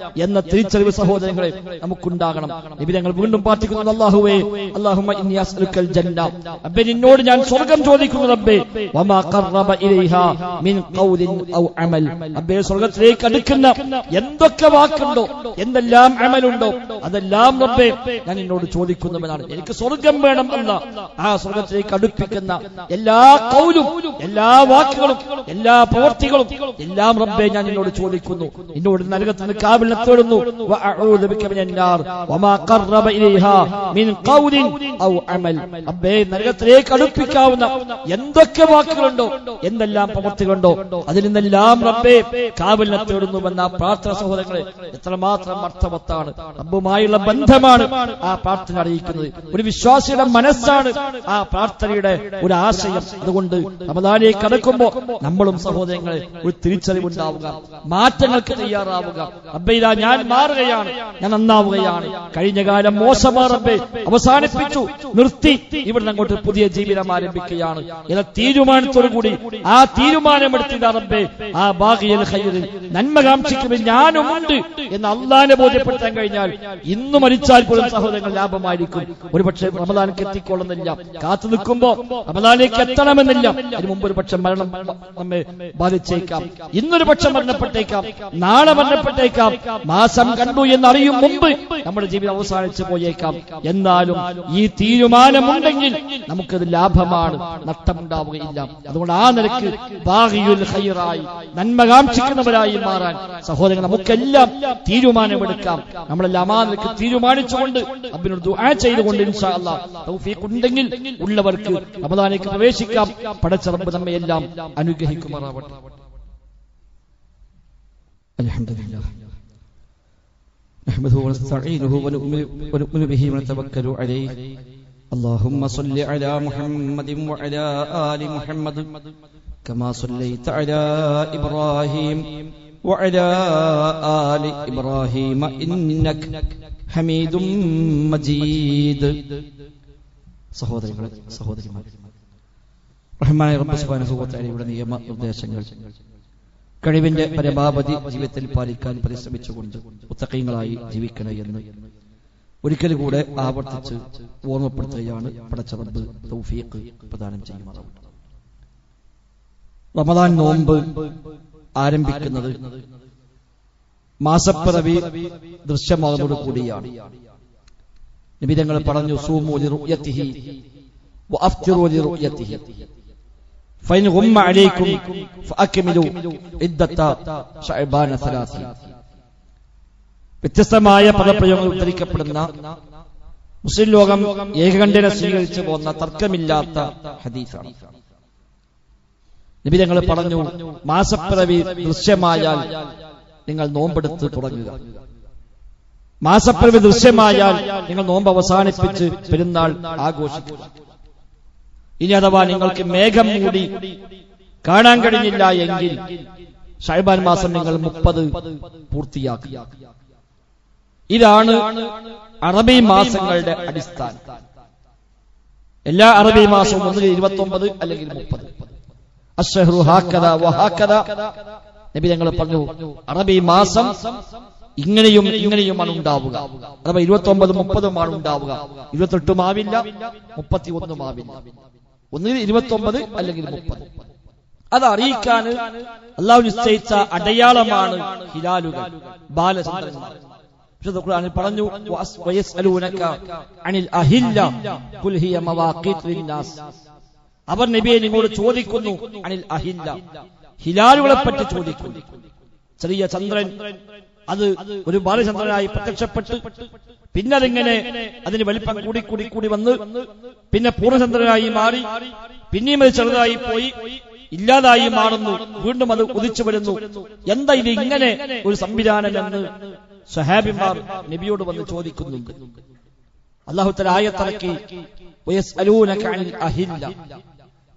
Speaker 1: എന്ന തിരിച്ചറിവ് സഹോദരങ്ങളെ നമുക്കുണ്ടാകണം. ഞങ്ങൾ വീണ്ടും പ്രാർത്ഥിക്കുന്നു, അല്ലാഹുവേ, അല്ലാഹുമ്മ ഇന്നി അസ്അലുക്കൽ ജന്ന, റബ്ബേ നിന്നോട് ഞാൻ സ്വർഗ്ഗം ചോദിക്കുന്നു റബ്ബേ, വമാ ഖറബ ഇലൈഹാ മിൻ ഖൗലിൻ ഔ അമൽ, റബ്ബേ സ്വർഗ്ഗത്തിലേക്ക് അടുക്കുന്ന എന്തൊക്കെ വാക്കുണ്ടോ, എന്തെല്ലാം അമലുണ്ടോ, അതെല്ലാം റബ്ബേ ഞാൻ നിന്നോട് ചോദിക്കുന്നുവെന്നാണ്. എനിക്ക് സ്വർഗ്ഗം വേണം എന്ന ആ സ്വർഗ്ഗത്തിലേക്ക് അടുപ്പിക്കുന്ന എല്ലാ ഖൗലും, എല്ലാ വാക്കുകളും, എല്ലാ പ്രവൃത്തികളും എല്ലാം റബ്ബേ ഞാൻ നിന്നോട് ചോദിക്കുന്നു. നിന്നോട് നരകത്തിൽ നിന്ന് കാവലിനെ തേടുന്നു. വഅഊദു ബിക മിനന്നാർ വമാ ഖറബ ഇലൈഹാ മിൻ ഖൗലിൻ ഔ അമൽ, റബ്ബേ നരകത്തിലേക്ക് അടുപ്പിക്കാവുന്ന എന്തൊക്കെ വാക്കുകളുണ്ടോ, എന്തെല്ലാം പ്രവൃത്തികളുണ്ടോ, അതിൽ നിന്നെല്ലാം റബ്ബേ കാവലിനെ തേടുന്നുവെന്ന പ്രാർത്ഥന സഹോദരങ്ങളെ എത്രമാത്രം അർത്ഥവത്താണ്. റബ്ബുമായുള്ള ബന്ധമാണ് ആ പ്രാർത്ഥന അറിയിക്കുന്നത്. ഒരു വിശ്വാസിയുടെ മനസ്സാണ് ആ പ്രാർത്ഥനയുടെ ഒരു ആശയം. അതുകൊണ്ട് റമദാനിലേക്ക് കടക്കുമ്പോൾ നമ്മളും സഹോദരങ്ങളെ ഒരു തിരിച്ചറിവുണ്ടാവുക, മാറ്റങ്ങൾക്ക് തയ്യാറാവുക. റബ്ബേ ഇതാ ഞാൻ മാറുകയാണ്, ഞാൻ നന്നാവുകയാണ്. കഴിഞ്ഞ കാല കാലം മോശമാ റബ്ബേ അവസാനിപ്പിച്ചു, നിർത്തി, ഇവിടുന്ന് അങ്ങോട്ട് പുതിയ ജീവിതം ആരംഭിക്കുകയാണ് എന്ന തീരുമാനത്തോടുകൂടി ആ തീരുമാനമെടുത്തില്ല റബ്ബേ ആ ബാഗിയൽ ഖൈറിൽ നന്മ കാംക്ഷിക്കുമ്പോൾ ഞാനുമുണ്ട് എന്ന് അള്ളാഹിനെ ബോധ്യപ്പെടുത്താൻ കഴിഞ്ഞാൽ ഇന്ന് മരിച്ചാൽ പോലും സഹോദരങ്ങൾ ലാഭമായിരിക്കും. ഒരുപക്ഷെ റമദാനിക്ക് എത്തിക്കൊള്ളുന്നില്ല, കാത്തു നിൽക്കുമ്പോ റമദാനിലേക്ക് എത്തണമെന്നില്ല, അതിന് മുമ്പ് ഒരു പക്ഷെ മരണം നമ്മെ ബാധിച്ചേക്കാം, ഇന്നൊരു പക്ഷം മരണപ്പെട്ടേക്കാം, നാളെ മരണപ്പെട്ടേക്കാം, മാസം കണ്ടു എന്നറിയും മുമ്പ് നമ്മുടെ ജീവിതം അവസാനിച്ചു പോയേക്കാം. എന്നാലും ഈ തീരുമാനമുണ്ടെങ്കിൽ നമുക്കത് ലാഭമാണ്, നഷ്ടമുണ്ടാവുകയില്ല. അതുകൊണ്ട് ആ നിലക്ക് ബാഗിയുൽ ഖൈറായി നന്മ കാംക്ഷിക്കുന്നവരായി മാറാൻ സഹോദരങ്ങൾ നമുക്കെല്ലാം തീരുമാനമെടുക്കാം. നമ്മളെല്ലാം ആ നിലക്ക് തീരുമാനിച്ചുകൊണ്ട് റബ്ബിനോട് ദുആ ചെയ്തുകൊണ്ട് ഇൻഷാ അല്ലാഹ് തൗഫീഖ് ഉണ്ടെങ്കിൽ ഉള്ളവർക്ക് റമദാനിലേക്ക് പ്രവേശിക്കാം. പടച്ച റബ്ബ് നമ്മെ എല്ലാം അനുഗ്രഹിക്കുമാറാവട്ടെ. അൽഹംദുലില്ലാഹ് നഹ്മദുഹു വനസ്തഈനുഹു വനുഅ്മിനു ബിഹി വനതവക്കലു അലൈഹി. اللهم صل على محمد وعلى آل محمد كما صليت على إبراهيم وعلى آل إبراهيم إنك حميد مجيد. സഹോദരങ്ങളെ സഹോദരിമാരെ, റഹ്മാനായ റബ്ബ് സുബ്ഹാനഹു വ തആലയുടെ നിയമ നിർദ്ദേശങ്ങൾ കഴിവിന്റെ പരമാവധി ജീവിതത്തിൽ പാലിക്കാൻ പരിശ്രമിച്ചുകൊണ്ട് മുത്തഖീങ്ങളായി ജീവിക്കണേ എന്ന് ഒരിക്കൽ കൂടെ ആവർത്തിച്ച് ഓർമ്മപ്പെടുത്തുകയാണ്. പടച്ച റബ്ബ് തൗഫീഖ് പ്രദാനം ചെയ്യുമാറാവട്ടെ. റമദാൻ നോമ്പ് ആരംഭിക്കുന്നത് മാസപ്പിറവി ദൃശ്യമാകുന്നതോടു കൂടിയാണ്. നബി തങ്ങൾ പറഞ്ഞു, സൂമു ലിറുയതിഹി വഅഫ്തിറു ലിറുയതിഹി ഫൈൻ ഗുമ്മ അലൈക്കും ഫഅക്മിലു ഇദ്ദത ശഅബാന 30. വ്യത്യസ്തമായ പദപ്രയോഗങ്ങൾ ഉദ്ധരിക്കപ്പെടുന്ന മുസ്ലിം ലോകം ഏകകണ്ഠേന സ്വീകരിച്ചു പോകുന്ന തർക്കമില്ലാത്ത ഹദീസാണ്. നബി തങ്ങൾ പറഞ്ഞു, മാസപ്പിറവി ദൃശ്യമായാൽ നിങ്ങൾ നോമ്പെടുത്ത് തുടങ്ങുക. മാസപ്പിറവി ദൃശ്യമായാൽ നിങ്ങൾ നോമ്പ് അവസാനിപ്പിച്ച് പെരുന്നാൾ ആഘോഷിക്കുക. ഇനി അഥവാ നിങ്ങൾക്ക് മേഘം മൂടി കാണാൻ കഴിഞ്ഞില്ല എങ്കിൽ ശഅബാൻ മാസം നിങ്ങൾ 30 പൂർത്തിയാക്കുക. ഇതാണ് അറബി മാസങ്ങളുടെ അടിസ്ഥാനം. എല്ലാ അറബി മാസവും ഒന്നുകിൽ 29 അല്ലെങ്കിൽ 30. അശ്ശഹ്റു ഹാക്കദ വഹാക്കദ. നബി തങ്ങൾ പറഞ്ഞു, അറബി മാസം ഇങ്ങനെയും ഇങ്ങനെയുമാണ് ഉണ്ടാവുക. അഥവാ 29, 30 ഉണ്ടാവുക. 28 ആവില്ല, 31 ആവില്ല. ഒന്നുകിൽ 29 അല്ലെങ്കിൽ 30. അത് അറിയിക്കാൻ അള്ളാഹു നിശ്ചയിച്ച അടയാളമാണ് ഹിലാലുകൾ, ബാലചന്ദ്രന്മാർ. വിശുദ്ധ ഖുർആനിൽ പറഞ്ഞു, വയസ്അലൂനക അനിൽ അഹില്ല ഖുൽ ഹിയ മവാഖീതു ലിന്നാസ്. അവർ നബിയെ നിങ്ങളോട് ചോദിക്കുന്നു, അനിൽ അഹില്ല, ഹിലാലുകളെ പറ്റി ചോദിക്കുന്നു. ചെറിയ ചന്ദ്രൻ അത് ഒരു ബാലചന്ദ്രനായി പ്രത്യക്ഷപ്പെട്ട് പിന്നെ അതിങ്ങനെ അതിന് വലിപ്പം കൂടി കൂടി കൂടി വന്ന് പിന്നെ പൂർണ്ണചന്ദ്രനായി മാറി, പിന്നെയും അത് ചെറുതായി പോയി ഇല്ലാതായി മാറുന്നു, വീണ്ടും അത് ഉദിച്ചു വരുന്നു. എന്താ ഇത് ഇങ്ങനെ ഒരു സംവിധാനം എന്ന് സ്വഹാബിമാർ നബിയോട് വന്ന് ചോദിക്കുന്നുണ്ട്. അല്ലാഹു തആല ആയത്തിറക്കി, വയസ്അലൂനക അനിൽ അഹില്ല.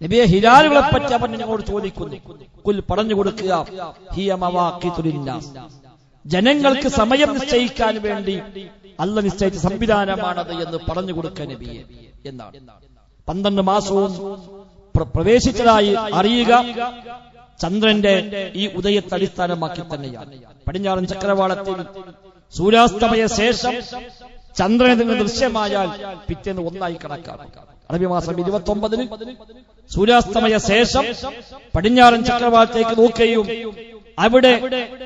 Speaker 1: നബിയെ, ഹിലാലുകളെ പറ്റി അവർ നിങ്ങളോട് ചോദിക്കുന്നു. ഖുൽ, പറഞ്ഞു കൊടുക്കുക, ഹിയ മവാഖീതു ലിന്നാസ്, ജനങ്ങൾക്ക് സമയം നിശ്ചയിക്കാൻ വേണ്ടി അല്ലാഹു നിശ്ചയിച്ച സംവിധാനമാണത് എന്ന് പറഞ്ഞു കൊടുക്കുക നബിയെ എന്നാണ്. 12 മാസവും പ്രവേശിച്ചതായി അറിയുക ചന്ദ്രന്റെ ഈ ഉദയത്തെ അടിസ്ഥാനമാക്കി തന്നെയാണ്. പടിഞ്ഞാറൻ ചക്രവാളത്തിൽ സൂര്യാസ്തമയ ശേഷം ചന്ദ്രനെ നിങ്ങൾ ദൃശ്യമായാൽ പിറ്റേന്ന് 1 കണക്കാക്കുക. അറബി മാസം 29 സൂര്യാസ്തമയ ശേഷം പടിഞ്ഞാറൻ ചക്രവാളത്തേക്ക് നോക്കുകയും അവിടെ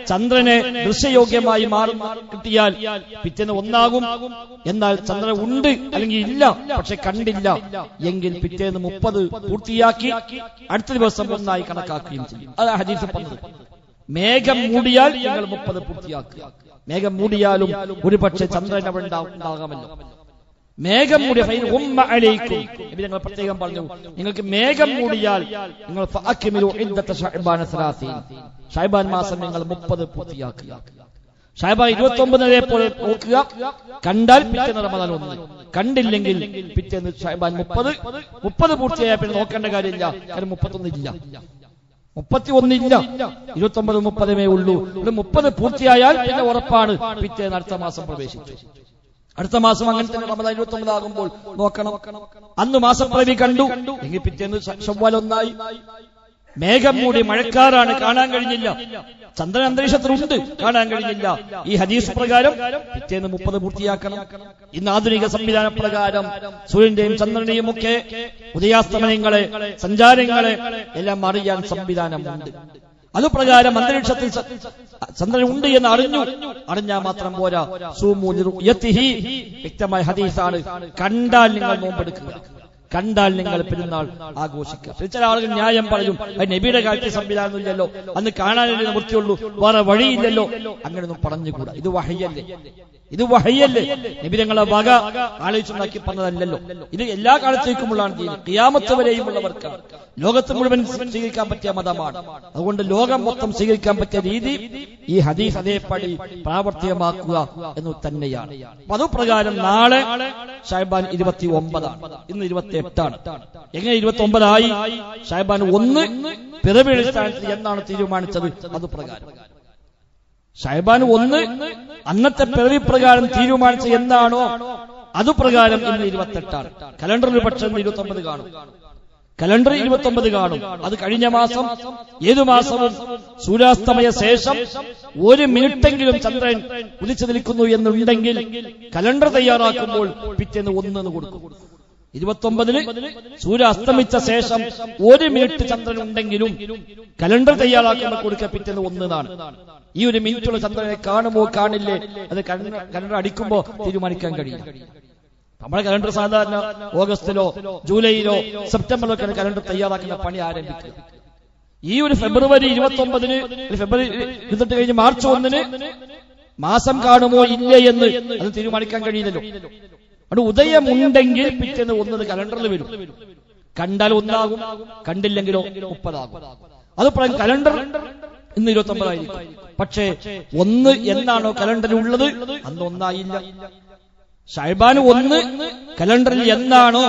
Speaker 1: ചന്ദ്രനെ ദൃശ്യയോഗ്യമായി മാറി കിട്ടിയാൽ പിറ്റേന്ന് 1 എന്നാൽ ചന്ദ്രൻ ഉണ്ട് അല്ലെങ്കിൽ ഇല്ല പക്ഷെ കണ്ടില്ല എങ്കിൽ പിറ്റേന്ന് 30 പൂർത്തിയാക്കി അടുത്ത ദിവസം 1 കണക്കാക്കുകയും ചെയ്യും. അതാണ് ഹദീസിൽ പറഞ്ഞത്. മേഘം മൂടിയാൽ നിങ്ങൾ 30 പൂർത്തിയാക്കുക. മേഘം മൂടിയാലും ഒരു പക്ഷേ ചന്ദ്രൻ അവിടെ ഉണ്ടാകാമല്ലോ. മേഘം മൂടിയ ഞങ്ങൾ പ്രത്യേകം പറഞ്ഞു, നിങ്ങൾക്ക് മേഘം മൂടിയാൽ നിങ്ങൾ ശഅബാൻ മാസം നിങ്ങൾ 30 പൂർത്തിയാക്കുക. ശഅബാൻ 29 പോലെ നോക്കുക. കണ്ടാൽ പിറ്റേന്ന് റമദാൻ 1, കണ്ടില്ലെങ്കിൽ പിറ്റേന്ന് ശഅബാൻ 30 പൂർത്തിയായ പിന്നെ നോക്കേണ്ട കാര്യമില്ല. കാരണം 31 ഇല്ല, 31 ഇല്ല, 29, 30 ഉള്ളൂ. 30 പൂർത്തിയായാൽ പിന്നെ ഉറപ്പാണ് പിറ്റേന്ന് അടുത്ത മാസം പ്രവേശിച്ചു. അടുത്ത മാസം അങ്ങനെ തന്നെ റമദാൻ 29 ആകുമ്പോൾ നോക്കണം. അന്ന് മാസപ്പിറവി കണ്ടു എങ്കിൽ പിറ്റേന്ന് ശവ്വാൽ 1 ആയി. മേഘം മൂടി മഴക്കാറാണ്, കാണാൻ കഴിഞ്ഞില്ല. ചന്ദ്രൻ അന്തരീക്ഷത്തിലുണ്ട്, കാണാൻ കഴിഞ്ഞില്ല. ഈ ഹദീസ് പ്രകാരം പിറ്റേന്ന് 30 പൂർത്തിയാക്കണം. ഇന്ന് ആധുനിക സംവിധാന പ്രകാരം സൂര്യന്റെയും ചന്ദ്രന്റെയും ഒക്കെ ഉദയാസ്തമനങ്ങളെ, സഞ്ചാരങ്ങളെ എല്ലാം അറിയാൻ സംവിധാനമുണ്ട്. അതുപ്രകാരം അന്തരീക്ഷത്തിൽ ചന്ദ്രൻ ഉണ്ട് എന്ന് അറിഞ്ഞാൽ മാത്രം പോരാ. സൂമു ലിറുയതിഹി, വ്യക്തമായ ഹദീസാണ്. കണ്ടാൽ നിങ്ങൾ നോമ്പെടുക്കുക, കണ്ടാൽ നിങ്ങൾ പെരുന്നാൾ ആഘോഷിക്കുക. ചില ആളുകൾ ന്യായം പറയും, നബിയുടെ കാലത്ത് സംവിധാനമില്ലല്ലോ, അന്ന് കാണാനല്ലേ നിവൃത്തിയുള്ളൂ, വേറെ വഴിയില്ലല്ലോ. അങ്ങനെയൊന്നും പറഞ്ഞുകൂടാ. ഇത് വഹയ്യല്ലേ, ഇത് വഹയ്യല്ലേ. നബി തങ്ങളെ വക ആലോചിച്ചുണ്ടാക്കി പറഞ്ഞതല്ലല്ലോ. ഇത് എല്ലാ കാലത്തേക്കുമുള്ളതാണ് ദീൻ, ഖിയാമത്ത് വരെയും ഉള്ളവർക്കാണ്. ലോകത്ത് മുഴുവൻ സ്വീകരിക്കാൻ പറ്റിയ മതമാണ്. അതുകൊണ്ട് ലോകം മൊത്തം സ്വീകരിക്കാൻ പറ്റിയ രീതി ഈ ഹദീസ് അതേപടി പ്രാവർത്തികമാക്കുക എന്ന് തന്നെയാണ്. അപ്പൊ അതുപ്രകാരം നാളെ ശഅബാൻ 29 ഇന്ന് 28. എങ്ങനെ 29 ആയി? ശഅബാൻ 1 പിറവിയുടെ സ്ഥാനത്ത് എന്നാണ് തീരുമാനിച്ചത്? അതുപ്രകാരം ശഅബാൻ 1 അന്നത്തെ പിറവി പ്രകാരം തീരുമാനിച്ച എന്താണോ അതുപ്രകാരം ഇന്ന് 28. കലണ്ടറിൽ പക്ഷേ 29 കാണും, കലണ്ടർ 29 കാണും. അത് കഴിഞ്ഞ മാസം ഏതു മാസവും സൂര്യാസ്തമയ ശേഷം 1 മിനിറ്റെങ്കിലും ചന്ദ്രൻ ഉദിച്ചു നിൽക്കുന്നു എന്നുണ്ടെങ്കിൽ കലണ്ടർ തയ്യാറാക്കുമ്പോൾ പിറ്റേന്ന് 1 എന്ന് കൊടുക്കും. 29-ന് സൂര്യ അസ്തമിച്ച ശേഷം 1 മിനിറ്റ് ചന്ദ്രൻ ഉണ്ടെങ്കിലും കലണ്ടർ തയ്യാറാക്കുമ്പോൾ കൊടുക്കുക പിറ്റേന്ന് 1 എന്നാണ്. ഈ 1 മിനിറ്റുള്ള ചന്ദ്രനെ കാണുമോ കാണില്ലേ, അത് കലണ്ടർ അടിക്കുമ്പോ തീരുമാനിക്കാൻ കഴിയും. നമ്മുടെ കലണ്ടർ സാധാരണ ഓഗസ്റ്റിലോ ജൂലൈയിലോ സെപ്റ്റംബറിലോ ഒക്കെ കലണ്ടർ തയ്യാറാക്കുന്ന പണി ആരംഭിക്കുക. ഈ ഫെബ്രുവരി 29-ന്, ഫെബ്രുവരി 28 കഴിഞ്ഞ് മാർച്ച് 1-ന് മാസം കാണുമോ ഇല്ലേ എന്ന് അത് തീരുമാനിക്കാൻ കഴിയില്ലല്ലോ. അത് ഉദയമുണ്ടെങ്കിൽ പിറ്റേന്ന് 1 കലണ്ടറിൽ വരും. കണ്ടാൽ 1 ആകും, കണ്ടില്ലെങ്കിലോ 30 ആകും. അത് കലണ്ടർ ഇന്ന് 29 ആയിരിക്കും. പക്ഷേ 1 എന്നാണോ കലണ്ടറിൽ ഉള്ളത് അന്ന് 1 ആയില്ല. ശഅബാൻ 1 കലണ്ടറിൽ എന്നാണോ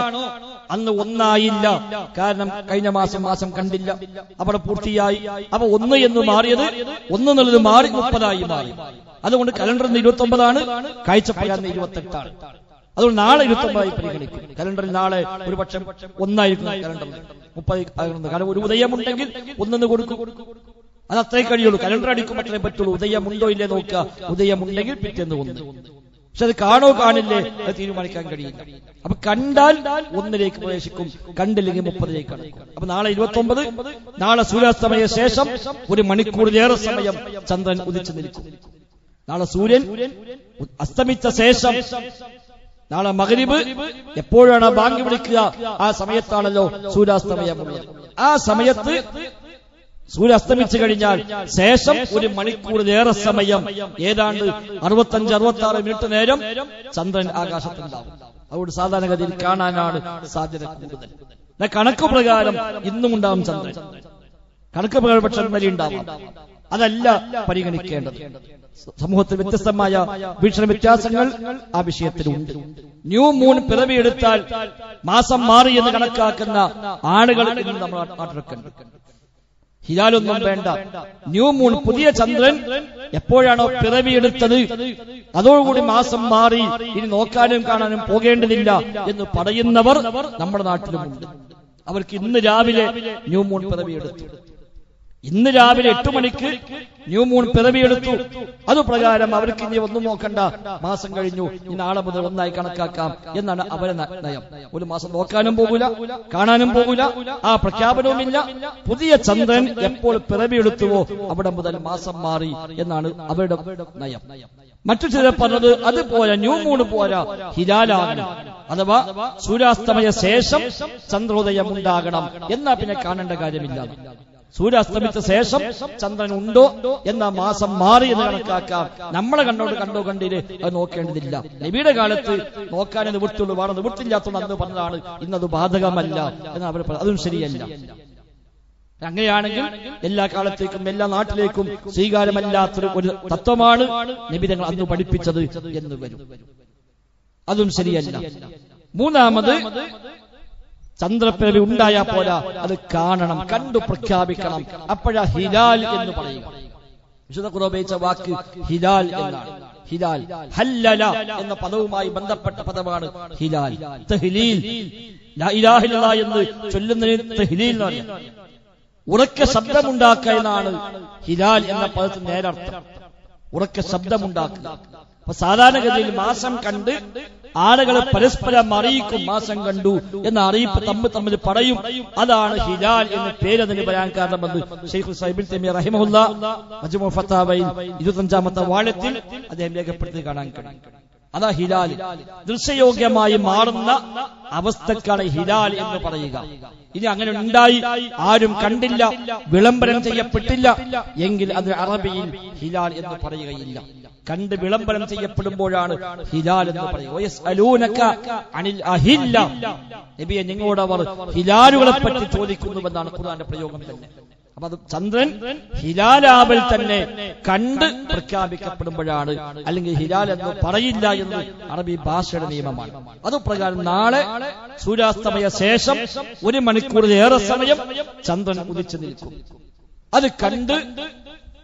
Speaker 1: അന്ന് 1 ആയില്ല. കാരണം കഴിഞ്ഞ മാസം കണ്ടില്ല, അവിടെ പൂർത്തിയായി. അപ്പൊ 1 എന്ന് മാറിയത് 1 എന്നുള്ളത് മാറി 30 ആയി മാറി. അതുകൊണ്ട് കലണ്ടറിൽ 29 കാഴ്ചപ്പാട് 28. അതുകൊണ്ട് നാളെ 29 പരിഗണിക്കും. കലണ്ടറിൽ നാളെ ഒരു പക്ഷം 1 ആയിരിക്കും, കലണ്ടറിൽ 30 ആകുന്നത്. കാരണം ഒരു ഉദയമുണ്ടെങ്കിൽ 1 കൊടുക്കും, അത് അത്രേ കഴിയുള്ളൂ. കലണ്ടർ അടിക്കും അത്രേ പറ്റുള്ളൂ. ഉദയമുണ്ടോ ഇല്ലേ നോക്കുക, ഉദയമുണ്ടെങ്കിൽ പിറ്റേന്ന് 1. പക്ഷെ അത് കാണോ കാണില്ലേ അത് തീരുമാനിക്കാൻ കഴിയില്ല. അപ്പൊ കണ്ടാൽ 1-ലേക്ക് പ്രവേശിക്കും, കണ്ടില്ലെങ്കിൽ 30-ലേക്ക് കടക്കും. അപ്പൊ നാളെ 29, നാളെ സൂര്യാസ്തമയ ശേഷം 1 മണിക്കൂറിലേറെ സമയം ചന്ദ്രൻ ഉദിച്ചു നിൽക്കും. നാളെ സൂര്യൻ അസ്തമിച്ച ശേഷം നാളെ മഗ്രിബ് എപ്പോഴാണ് ബാങ്ക് വിളിക്കുക ആ സമയത്താണല്ലോ സൂര്യാസ്തമയമുള്ളത്. ആ സമയത്ത് സൂര്യ അസ്തമിച്ചു കഴിഞ്ഞാൽ ശേഷം 1 മണിക്കൂറിലേറെ സമയം, ഏതാണ്ട് 65-66 മിനിറ്റ് നേരം ചന്ദ്രൻ ആകാശത്തുണ്ടാവും. അതുകൊണ്ട് സാധാരണഗതിയിൽ കാണാനാണ് സാധ്യത കൂടുതൽ. കണക്ക് പ്രകാരം ഇന്നും ഉണ്ടാവും ചന്ദ്രൻ, കണക്ക് പ്രകാരം പക്ഷെ വരി ഉണ്ടാവും. അതല്ല പരിഗണിക്കേണ്ടത്. സമൂഹത്തിൽ വ്യത്യസ്തമായ വീക്ഷണ വ്യത്യാസങ്ങൾ ആ വിഷയത്തിലുണ്ട്. ന്യൂ മൂൺ പിറവിയെടുത്താൽ മാസം മാറി എന്ന് കണക്കാക്കുന്ന ആളുകൾ ഇന്ന് നമ്മുടെ നാട്ടിലൊക്കെ ഉണ്ട്. ഹിലാലൊന്നും വേണ്ട, ന്യൂ മൂൺ പുതിയ ചന്ദ്രൻ എപ്പോഴാണോ പിറവിയെടുത്തത് അതോടുകൂടി മാസം മാറി, ഇനി നോക്കാനും കാണാനും പോകേണ്ടതില്ല എന്ന് പറയുന്നവർ നമ്മുടെ നാട്ടിലുമുണ്ട്. അവർക്ക് ഇന്ന് രാവിലെ ന്യൂ മൂൺ പിറവിയെടുത്തു. ഇന്ന് രാവിലെ 8 മണിക്ക് ന്യൂ മൂൺ പിറവിയെടുത്തു. അതുപ്രകാരം അവർക്ക് ഇനി ഒന്നും നോക്കണ്ട, മാസം കഴിഞ്ഞു, ഇനി നാളെ മുതൽ 1 കണക്കാക്കാം എന്നാണ് അവരെ നയം. 1 മാസം നോക്കാനും പോകൂല, കാണാനും പോകൂല, ആ പ്രഖ്യാപനവുമില്ല. പുതിയ ചന്ദ്രൻ എപ്പോൾ പിറവിയെടുത്തുവോ അവിടെ മുതൽ മാസം മാറി എന്നാണ് അവരുടെ നയം. മറ്റു ചിലർ പറഞ്ഞത് അതുപോലെ ന്യൂ മൂൺ പോരാ, ഹിലാലാണ്, അഥവാ സൂര്യാസ്തമയ ശേഷം ചന്ദ്രോദയം ഉണ്ടാകണം, എന്നാ പിന്നെ കാണേണ്ട കാര്യമില്ല. സൂര്യാസ്തമിച്ച ശേഷം ചന്ദ്രൻ ഉണ്ടോ എന്നാ മാസം മാറി എന്ന് കണക്കാക്കാം. നമ്മളെ കണ്ടില്ലേ അത് നോക്കേണ്ടതില്ല. നബിയുടെ കാലത്ത് നോക്കാനേ നിവൃത്തിയുള്ളൂ, വേറെ നിവൃത്തിയില്ലാത്തതുകൊണ്ട് അന്ന് പറഞ്ഞതാണ്, ഇന്നത് ബാധകമല്ല എന്ന് അവർ പറഞ്ഞു. അതും ശരിയല്ല. അങ്ങനെയാണെങ്കിൽ എല്ലാ കാലത്തേക്കും എല്ലാ നാട്ടിലേക്കും സ്വീകാര്യമല്ലാത്തൊരു തത്വമാണ് നബി തങ്ങൾ അന്ന് പഠിപ്പിച്ചത് എന്ന് വരും. അതും ശരിയല്ല. മൂന്നാമത്, ചന്ദ്രപ്പിറവി ഉണ്ടായാൽ പോരാ, അത് കാണണം, കണ്ടു പ്രഖ്യാപിക്കണം. അപ്പോഴാ ഹിലാൽ എന്ന് പറയുക. വിശുദ്ധ ഖുർആൻ ഉപയോഗിച്ച വാക്ക് ഹിലാൽ എന്നാണ്. ഹിലാൽ ഹല്ലല എന്ന പദവുമായി ബന്ധപ്പെട്ട പദമാണ് ഹിലാൽ. തഹ്ലീൽ, ലാ ഇലാഹ ഇല്ലല്ലാഹ് എന്ന് ചൊല്ലുന്നതിന് തഹ്ലീൽ എന്ന് പറയും. ഉറക്കെ ശബ്ദമുണ്ടാക്കുക എന്നാണ് ഹിലാൽ എന്ന പദത്തിന് നേരർത്ഥം. ഉറക്കെ ശബ്ദമുണ്ടാക്കുക. അപ്പൊ സാധാരണഗതിയിൽ മാസം കണ്ട് ആളുകളെ പരസ്പരം അറിയിക്കും, മാസം കണ്ടു എന്ന അറിയിപ്പ് തമ്മിൽ പറയും. അതാണ് ഹിലാൽ എന്ന പേര് അതിന് പറയാൻ കാരണമെന്ന് ശൈഖുൽ ഇസ്ലാം ഇബ്നു തൈമിയ്യ റഹിമഹുല്ലാഹ് മജ്മു ഫതാവയിൽ 25-ാമത്തെ വാള്യത്തിൽ അദ്ദേഹം രേഖപ്പെടുത്തി കാണാൻ കഴിയും. അതാ ഹിലാൽ. ദൃശ്യയോഗ്യമായി മാറുന്ന അവസ്ഥക്കാണ് ഹിലാൽ എന്ന് പറയുക. ഇനി അങ്ങനെ ഉണ്ടായി, ആരും കണ്ടില്ല, വിളംബരം ചെയ്യപ്പെട്ടില്ല എങ്കിൽ അത് അറബിയിൽ ഹിലാൽ എന്ന് പറയുകയില്ല. കണ്ട് വിളംബരം ചെയ്യപ്പെടുമ്പോഴാണ് ഹിലാൽ എന്ന് പറയുക. നബിയെ, നിങ്ങളോട് അവർ ഹിലാലുകളെ പറ്റി ചോദിക്കുന്നുവെന്നാണ് ഖുർആന്റെ പ്രയോഗം തന്നെ. അപ്പൊ അത് ചന്ദ്രൻ ഹിലാലാവൽ തന്നെ കണ്ട് പ്രഖ്യാപിക്കപ്പെടുമ്പോഴാണ്, അല്ലെങ്കിൽ ഹിലാൽ എന്ന് പറയില്ല എന്ന് അറബി ഭാഷയുടെ നിയമമാണ്. അതുപ്രകാരം നാളെ സൂര്യാസ്തമയ ശേഷം 1 മണിക്കൂറിലേറെ സമയം ചന്ദ്രൻ ഉദിച്ചു നിൽക്കും. അത് കണ്ട്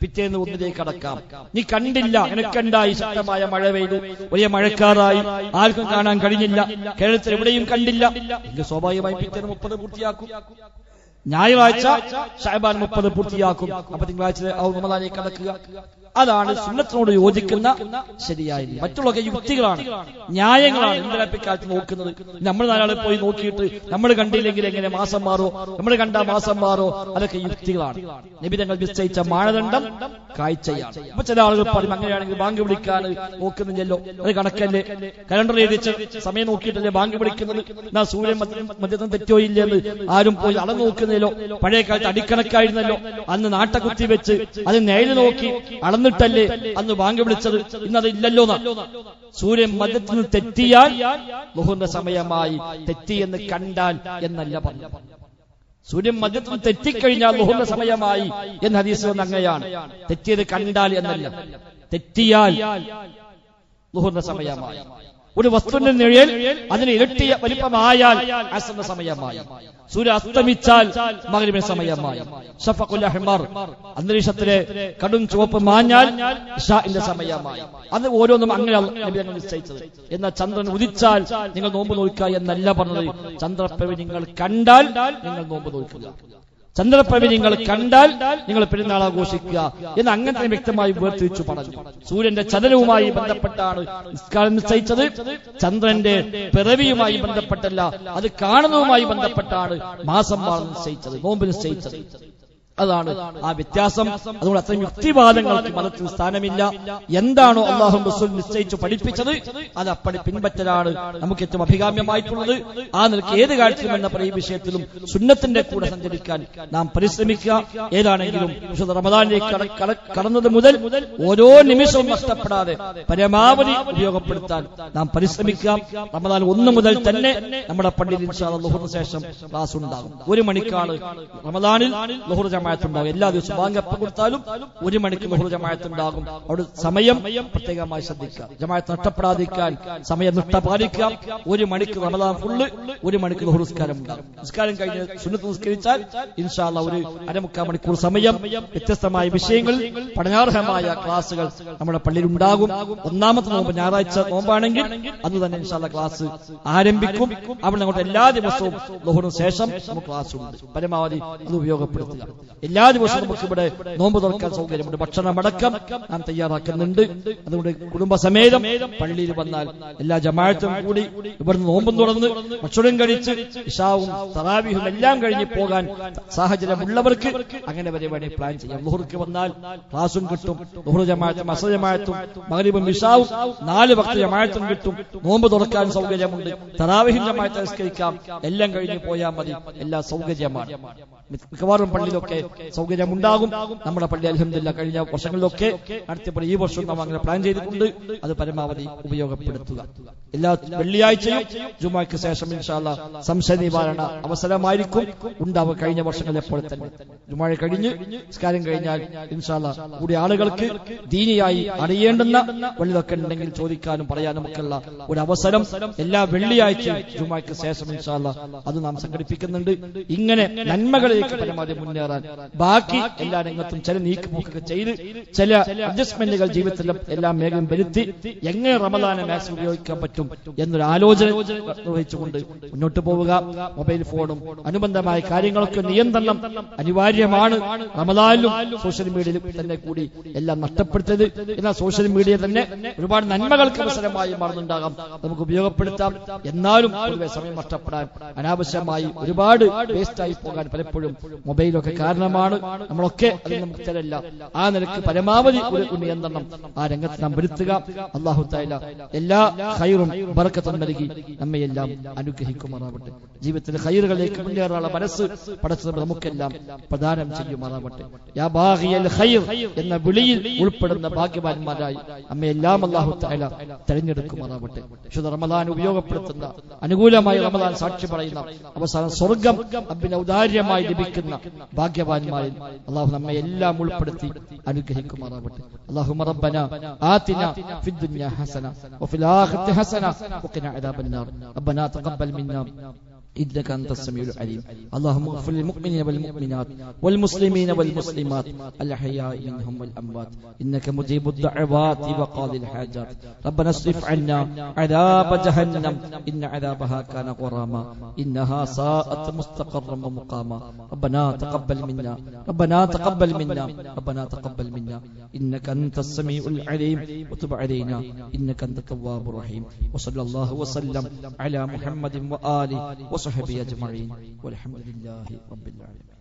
Speaker 1: പിറ്റേന്ന് ഒന്നിലേക്ക് കടക്കാം. നീ കണ്ടില്ല, എനിക്കുണ്ടായി ശക്തമായ മഴ പെയ്തു, വലിയ മഴക്കാറായി, ആർക്കും കാണാൻ കഴിഞ്ഞില്ല, കേരളത്തിൽ എവിടെയും കണ്ടില്ല എങ്കിൽ സ്വാഭാവികമായി പിറ്റേന്ന് 30 പൂർത്തിയാക്കും. ഞായറാഴ്ച ശഅബാൻ 30 പൂർത്തിയാക്കും. അപ്പൊ തിങ്കളാഴ്ച റമദാനിലേക്ക് കടക്കുക. അതാണ് സുന്നത്തിനോട് യോജിക്കുന്ന ശരിയായ. മറ്റുള്ളതൊക്കെ യുക്തികളാണ്, ന്യായങ്ങളാണ്. എന്തിനാപ്പിക്കാലത്ത് നോക്കുന്നത്? നമ്മൾ നാലാളെ പോയി നോക്കിയിട്ട് നമ്മൾ കണ്ടില്ലെങ്കിൽ എങ്ങനെ മാസം മാറോ, നമ്മൾ കണ്ട മാസം മാറോ? അതൊക്കെ യുക്തികളാണ്. നബി തങ്ങൾ നിശ്ചയിച്ച മാനദണ്ഡം കാഴ്ചയാണ്. അപ്പൊ ചില ആളുകൾ പറയും, അങ്ങനെയാണെങ്കിൽ ബാങ്ക് വിളിക്കാൻ നോക്കുന്നില്ലല്ലോ, അത് കണക്കല്ലേ, കലണ്ടർ എഴുതിച്ച് സമയം നോക്കിയിട്ടല്ലേ ബാങ്ക് വിളിക്കുന്നത്, എന്നാ സൂര്യൻ മധ്യത്തിൽ തെറ്റോ ഇല്ലെന്ന് ആരും പോയി അളന്നു നോക്കുന്നില്ലോ. പഴയ കാലത്ത് അടിക്കണക്കായിരുന്നല്ലോ, അന്ന് നാട്ടകുത്തി വെച്ച് അത് നേരിൽ നോക്കി എന്നിട്ടല്ലേ അന്ന് ബാങ്ക് വിളിച്ചത്, ഇന്നത് ഇല്ലല്ലോ. സൂര്യൻ മധ്യത്തിൽ നിന്ന് തെറ്റിയാൽ ളുഹറിന്റെ സമയമായി. തെറ്റി എന്ന് കണ്ടാൽ എന്നല്ല പറഞ്ഞു. സൂര്യൻ മധ്യത്തിൽ നിന്ന് തെറ്റിക്കഴിഞ്ഞാൽ ളുഹറിന്റെ സമയമായി എന്ന് ഹദീസ് വന്ന അങ്ങനെയാണ്. തെറ്റിയത് കണ്ടാൽ എന്നല്ല, തെറ്റിയാൽ ളുഹറിന്റെ സമയമായി. ഒരു വസ്തുവിന്റെ നിഴൽ അതിന് ഇരട്ടിയ വലിപ്പമായാൽ അസ്റിന്റെ സമയമായി. സൂര്യ അസ്തമിച്ചാൽ മഗ്രിബിന്റെ സമയമായി. ശഫഖുൽ അഹ്മർ, അന്തരീക്ഷത്തിലെ കടും ചുവപ്പ് മാഞ്ഞാൽ ഇശാഇന്റെ സമയമായി. അത് ഓരോന്നും അങ്ങനെ നബി തങ്ങൾ നിശ്ചയിച്ചത്. എന്നാൽ ചന്ദ്രൻ ഉദിച്ചാൽ നിങ്ങൾ നോമ്പ് നോക്കുക എന്നല്ല പറഞ്ഞത്. ചന്ദ്രപ്രഭ നിങ്ങൾ കണ്ടാൽ നിങ്ങൾ നോമ്പ് നോക്കുക, ചന്ദ്രപ്രഭ നിങ്ങൾ കണ്ടാൽ നിങ്ങൾ പെരുന്നാൾ ആഘോഷിക്കുക എന്ന് അങ്ങനെ തന്നെ വ്യക്തമായി വേർതിരിച്ചു പറഞ്ഞു. സൂര്യന്റെ ചലനവുമായി ബന്ധപ്പെട്ടാണ് നിസ്കാരം നിശ്ചയിച്ചത്. ചന്ദ്രന്റെ പിറവിയുമായി ബന്ധപ്പെട്ടല്ല, അത് കാണുന്നതുമായി ബന്ധപ്പെട്ടാണ് മാസം നിശ്ചയിച്ചത്, നോമ്പ് നിശ്ചയിച്ചത്. അതാണ് ആ വ്യത്യാസം. അതുകൊണ്ട് അത്രയും യുക്തിവാദങ്ങൾക്ക് മതത്തിൽ സ്ഥാനമില്ല. എന്താണോ അല്ലാഹു റസൂൽ നിശ്ചയിച്ചു പഠിപ്പിച്ചത് അത് അപ്പടി പിൻപറ്റലാണ് നമുക്ക് ഏറ്റവും അഭികാമ്യമായിട്ടുള്ളത്. ആ നിലയ്ക്ക് ഏത് കാര്യത്തിലും എന്ന ഈ വിഷയത്തിലും സുന്നത്തിന്റെ കൂടെ സഞ്ചരിക്കാൻ നാം പരിശ്രമിക്കുക. ഏതാണെങ്കിലും വിശുദ്ധ റമദാനിലേക്ക് കടന്നത് മുതൽ ഓരോ നിമിഷവും നഷ്ടപ്പെടാതെ പരമാവധി ഉപയോഗപ്പെടുത്താൻ നാം പരിശ്രമിക്കാം. റമദാൻ 1 മുതൽ തന്നെ നമ്മുടെ പള്ളിയിൽ ഇൻഷാ അല്ലാഹ് ളുഹറിന് ശേഷം ക്ലാസ് ഉണ്ടാകും. 1 മണിക്കാണ് റമദാനിൽ ളുഹർ ജമാഅത്ത് ഉണ്ടാകും. എല്ലാ ദിവസവും ബാങ്ക് എപ്പോൾ കൊടുത്താലും 1 മണിക്ക് ളുഹർ ജമാഅത്ത് ഉണ്ടാകും. അവിടെ സമയം പ്രത്യേകമായി ശ്രദ്ധിക്കുക, ജമാഅത്ത് നഷ്ടപ്പെടാതിരിക്കാൻ സമയം പാലിക്കാം. 1 മണിക്ക് റമദാൻ ഫുള്ള് 1 മണിക്ക് ളുഹർ നിസ്കാരം ഉണ്ടാകും. നിസ്കാരം കഴിഞ്ഞ് സുന്നത്ത് നിസ്കരിച്ചാൽ ഇൻഷാ അല്ലാഹ് ഒരു 1/4 മണിക്കൂർ സമയം വ്യത്യസ്തമായ വിഷയങ്ങളിൽ പഠനാർഹമായ ക്ലാസുകൾ നമ്മുടെ പള്ളിയിൽ ഉണ്ടാകും. 1ാമത്തെ നോമ്പ് ഞായറാഴ്ച നോമ്പാണെങ്കിൽ അന്ന് തന്നെ ഇൻഷാ അല്ലാഹ് ക്ലാസ് ആരംഭിക്കും. അവിടെ അങ്ങോട്ട് എല്ലാ ദിവസവും ളുഹറിന് ശേഷം നമുക്ക് ക്ലാസ് ഉണ്ട്. പരമാവധി അത് ഉപയോഗപ്പെടുത്തുക. എല്ലാ ദിവസവും നമുക്ക് ഇവിടെ നോമ്പ് തുറക്കാൻ സൗകര്യമുണ്ട്. ഭക്ഷണമടക്കം നാം തയ്യാറാക്കുന്നുണ്ട്. അതുകൊണ്ട് കുടുംബസമേതം പള്ളിയിൽ വന്നാൽ എല്ലാ ജമാഅത്തും കൂടി ഇവിടുന്ന് നോമ്പും തുറന്ന് ഭക്ഷണം കഴിച്ച് ഇശാവും തറാവീഹും എല്ലാം കഴിഞ്ഞ് പോകാൻ സാഹചര്യമുള്ളവർക്ക് അങ്ങനെ വരെ വേണേൽ പ്ലാൻ ചെയ്യാം. ളുഹർക്ക് വന്നാൽ ക്ലാസും കിട്ടും, ളുഹർ ജമാഅത്തും അസ്ർ ജമാഅത്തും മഗ്രിബും ഇശാവും 4 വക്ത് ജമാഅത്തും കിട്ടും. നോമ്പ് തുറക്കാൻ സൗകര്യമുണ്ട്. തറാവീഹ് ജമാഅത്ത് നിസ്കരിക്കാം. എല്ലാം കഴിഞ്ഞ് പോയാൽ മതി. എല്ലാ സൗകര്യമാണ്. മിക്കവാറും പള്ളിയിലൊക്കെ സൗകര്യമുണ്ടാകും. നമ്മുടെ പള്ളി അൽഹംദുലില്ലാഹ് കഴിഞ്ഞ വർഷങ്ങളിലൊക്കെ അടുത്തപ്പോൾ ഈ വർഷം നാം അങ്ങനെ പ്ലാൻ ചെയ്തിട്ടുണ്ട്. അത് പരമാവധി ഉപയോഗപ്പെടുത്തുക. എല്ലാ വെള്ളിയാഴ്ചയും ജുമുഅക്ക് ശേഷം ഇൻഷാ അല്ലാഹ് സംശയ നിവാരണ അവസരമായിരിക്കും ഉണ്ടാവുക. കഴിഞ്ഞ വർഷങ്ങളിലെ പോലെ തന്നെ ജുമുഅ കഴിഞ്ഞ് നിസ്കാരം കഴിഞ്ഞാൽ ഇൻഷാ അല്ലാഹ് കൂടി ആളുകൾക്ക് ദീനിയായി അറിയേണ്ടുന്ന വല്ലതൊക്കെ ഉണ്ടെങ്കിൽ ചോദിക്കാനും പറയാനും ഒക്കെയുള്ള ഒരു അവസരം എല്ലാ വെള്ളിയാഴ്ചയും ജുമുഅക്ക് ശേഷം ഇൻഷാ അല്ലാഹ് അത് നാം സംഘടിപ്പിക്കുന്നുണ്ട്. ഇങ്ങനെ നന്മകളിലേക്ക് പരമാവധി മുന്നേറാൻ ബാക്കി എല്ലാ രംഗത്തും ചില നീക്കുപോക്കൊക്കെ ചെയ്ത് ചില അഡ്ജസ്റ്റ്മെന്റുകൾ ജീവിതത്തിൽ എല്ലാ മേഖലയും വരുത്തി എങ്ങനെ റമദാനെ മാക്സിമം ഉപയോഗിക്കാൻ പറ്റും എന്നൊരു ആലോചന നിർവഹിച്ചുകൊണ്ട് മുന്നോട്ട് പോവുക. മൊബൈൽ ഫോണും അനുബന്ധമായ കാര്യങ്ങളൊക്കെ നിയന്ത്രണം അനിവാര്യമാണ്. റമദാനിലും സോഷ്യൽ മീഡിയയിലും തന്നെ കൂടി എല്ലാം നഷ്ടപ്പെടുത്തരുത്. എന്നാൽ സോഷ്യൽ മീഡിയ തന്നെ ഒരുപാട് നന്മകൾക്ക് അവസരമായി മാറുന്നുണ്ടാകാം, നമുക്ക് ഉപയോഗപ്പെടുത്താം. എന്നാലും പൊതുവെ സമയം നഷ്ടപ്പെടാൻ അനാവശ്യമായി ഒരുപാട് വേസ്റ്റായി പോകാൻ പലപ്പോഴും മൊബൈലൊക്കെ കാരണമാണ്. നമ്മളൊക്കെ അതിൽ നമുക്ക് തരല്ല. ആ നിലക്ക് പരമാവധി ഒരു നിയന്ത്രണം ആ രംഗത്ത് നാം വരുത്തുക. അല്ലാഹു തആല എല്ലാ ഖൈറും ബറക്കത്തും നൽകി നമ്മയെല്ലാം അനുഗ്രഹിക്കുമാറാവട്ടെ. ജീവിതത്തിലെ ഖൈറുകളിലേക്ക് മുന്നേറാനുള്ള മനസ്സ് പടച്ചത് നമുക്കെല്ലാം പ്രദാനം ചെയ്യുമാറാവട്ടെ. യാ ബാഗിയൽ ഖൈർ എന്ന വിളിയിൽ ഉൾപ്പെടുന്ന ഭാഗ്യവാന്മാരായി നമ്മയെല്ലാം അല്ലാഹു തആല തെരഞ്ഞെടുക്കുമാറാവട്ടെ. വിശുദ്ധ റമദാൻ ഉപയോഗപ്പെടുത്തുന്ന അനുകൂലമായി റമദാൻ സാക്ഷി പറയുന്ന അവസാനം സ്വർഗം റബ്ബിന്റെ ഔദാര്യമായി ലഭിക്കുന്ന ഭാഗ്യവാന്മാരിൽ അല്ലാഹു നമ്മെ എല്ലാം ഉൾപ്പെടുത്തി അനുഗ്രഹിക്കുമാറാവട്ടെ. അല്ലാഹുമ്മ റബ്ബനാ ആതിനാ ഫിദ് ദുനിയാ ഹസന വഫിൽ ആഖിറതി ഹസന വഖിനാ അദാബന്നാർ. റബ്ബനാ തഖബ്ബൽ മിന്നാ إنك أنت السميع العليم. اللهم اغفر للمؤمنين والمؤمنات والمسلمين والمسلمات الأحياء منهم والأموات إنك مجيب الدعوات وقاضي الحاجات. ربنا اصرف عنا عذاب جهنم إن عذابها كان غراما إنها ساءت مستقرا ومقاما. ربنا تقبل منا ربنا تقبل منا ربنا تقبل منا إنك أنت السميع العليم وتب علينا إنك أنت التواب الرحيم. وصلى الله وسلم على محمد وآله وصحبه أجمعين والحمد لله رب العالمين.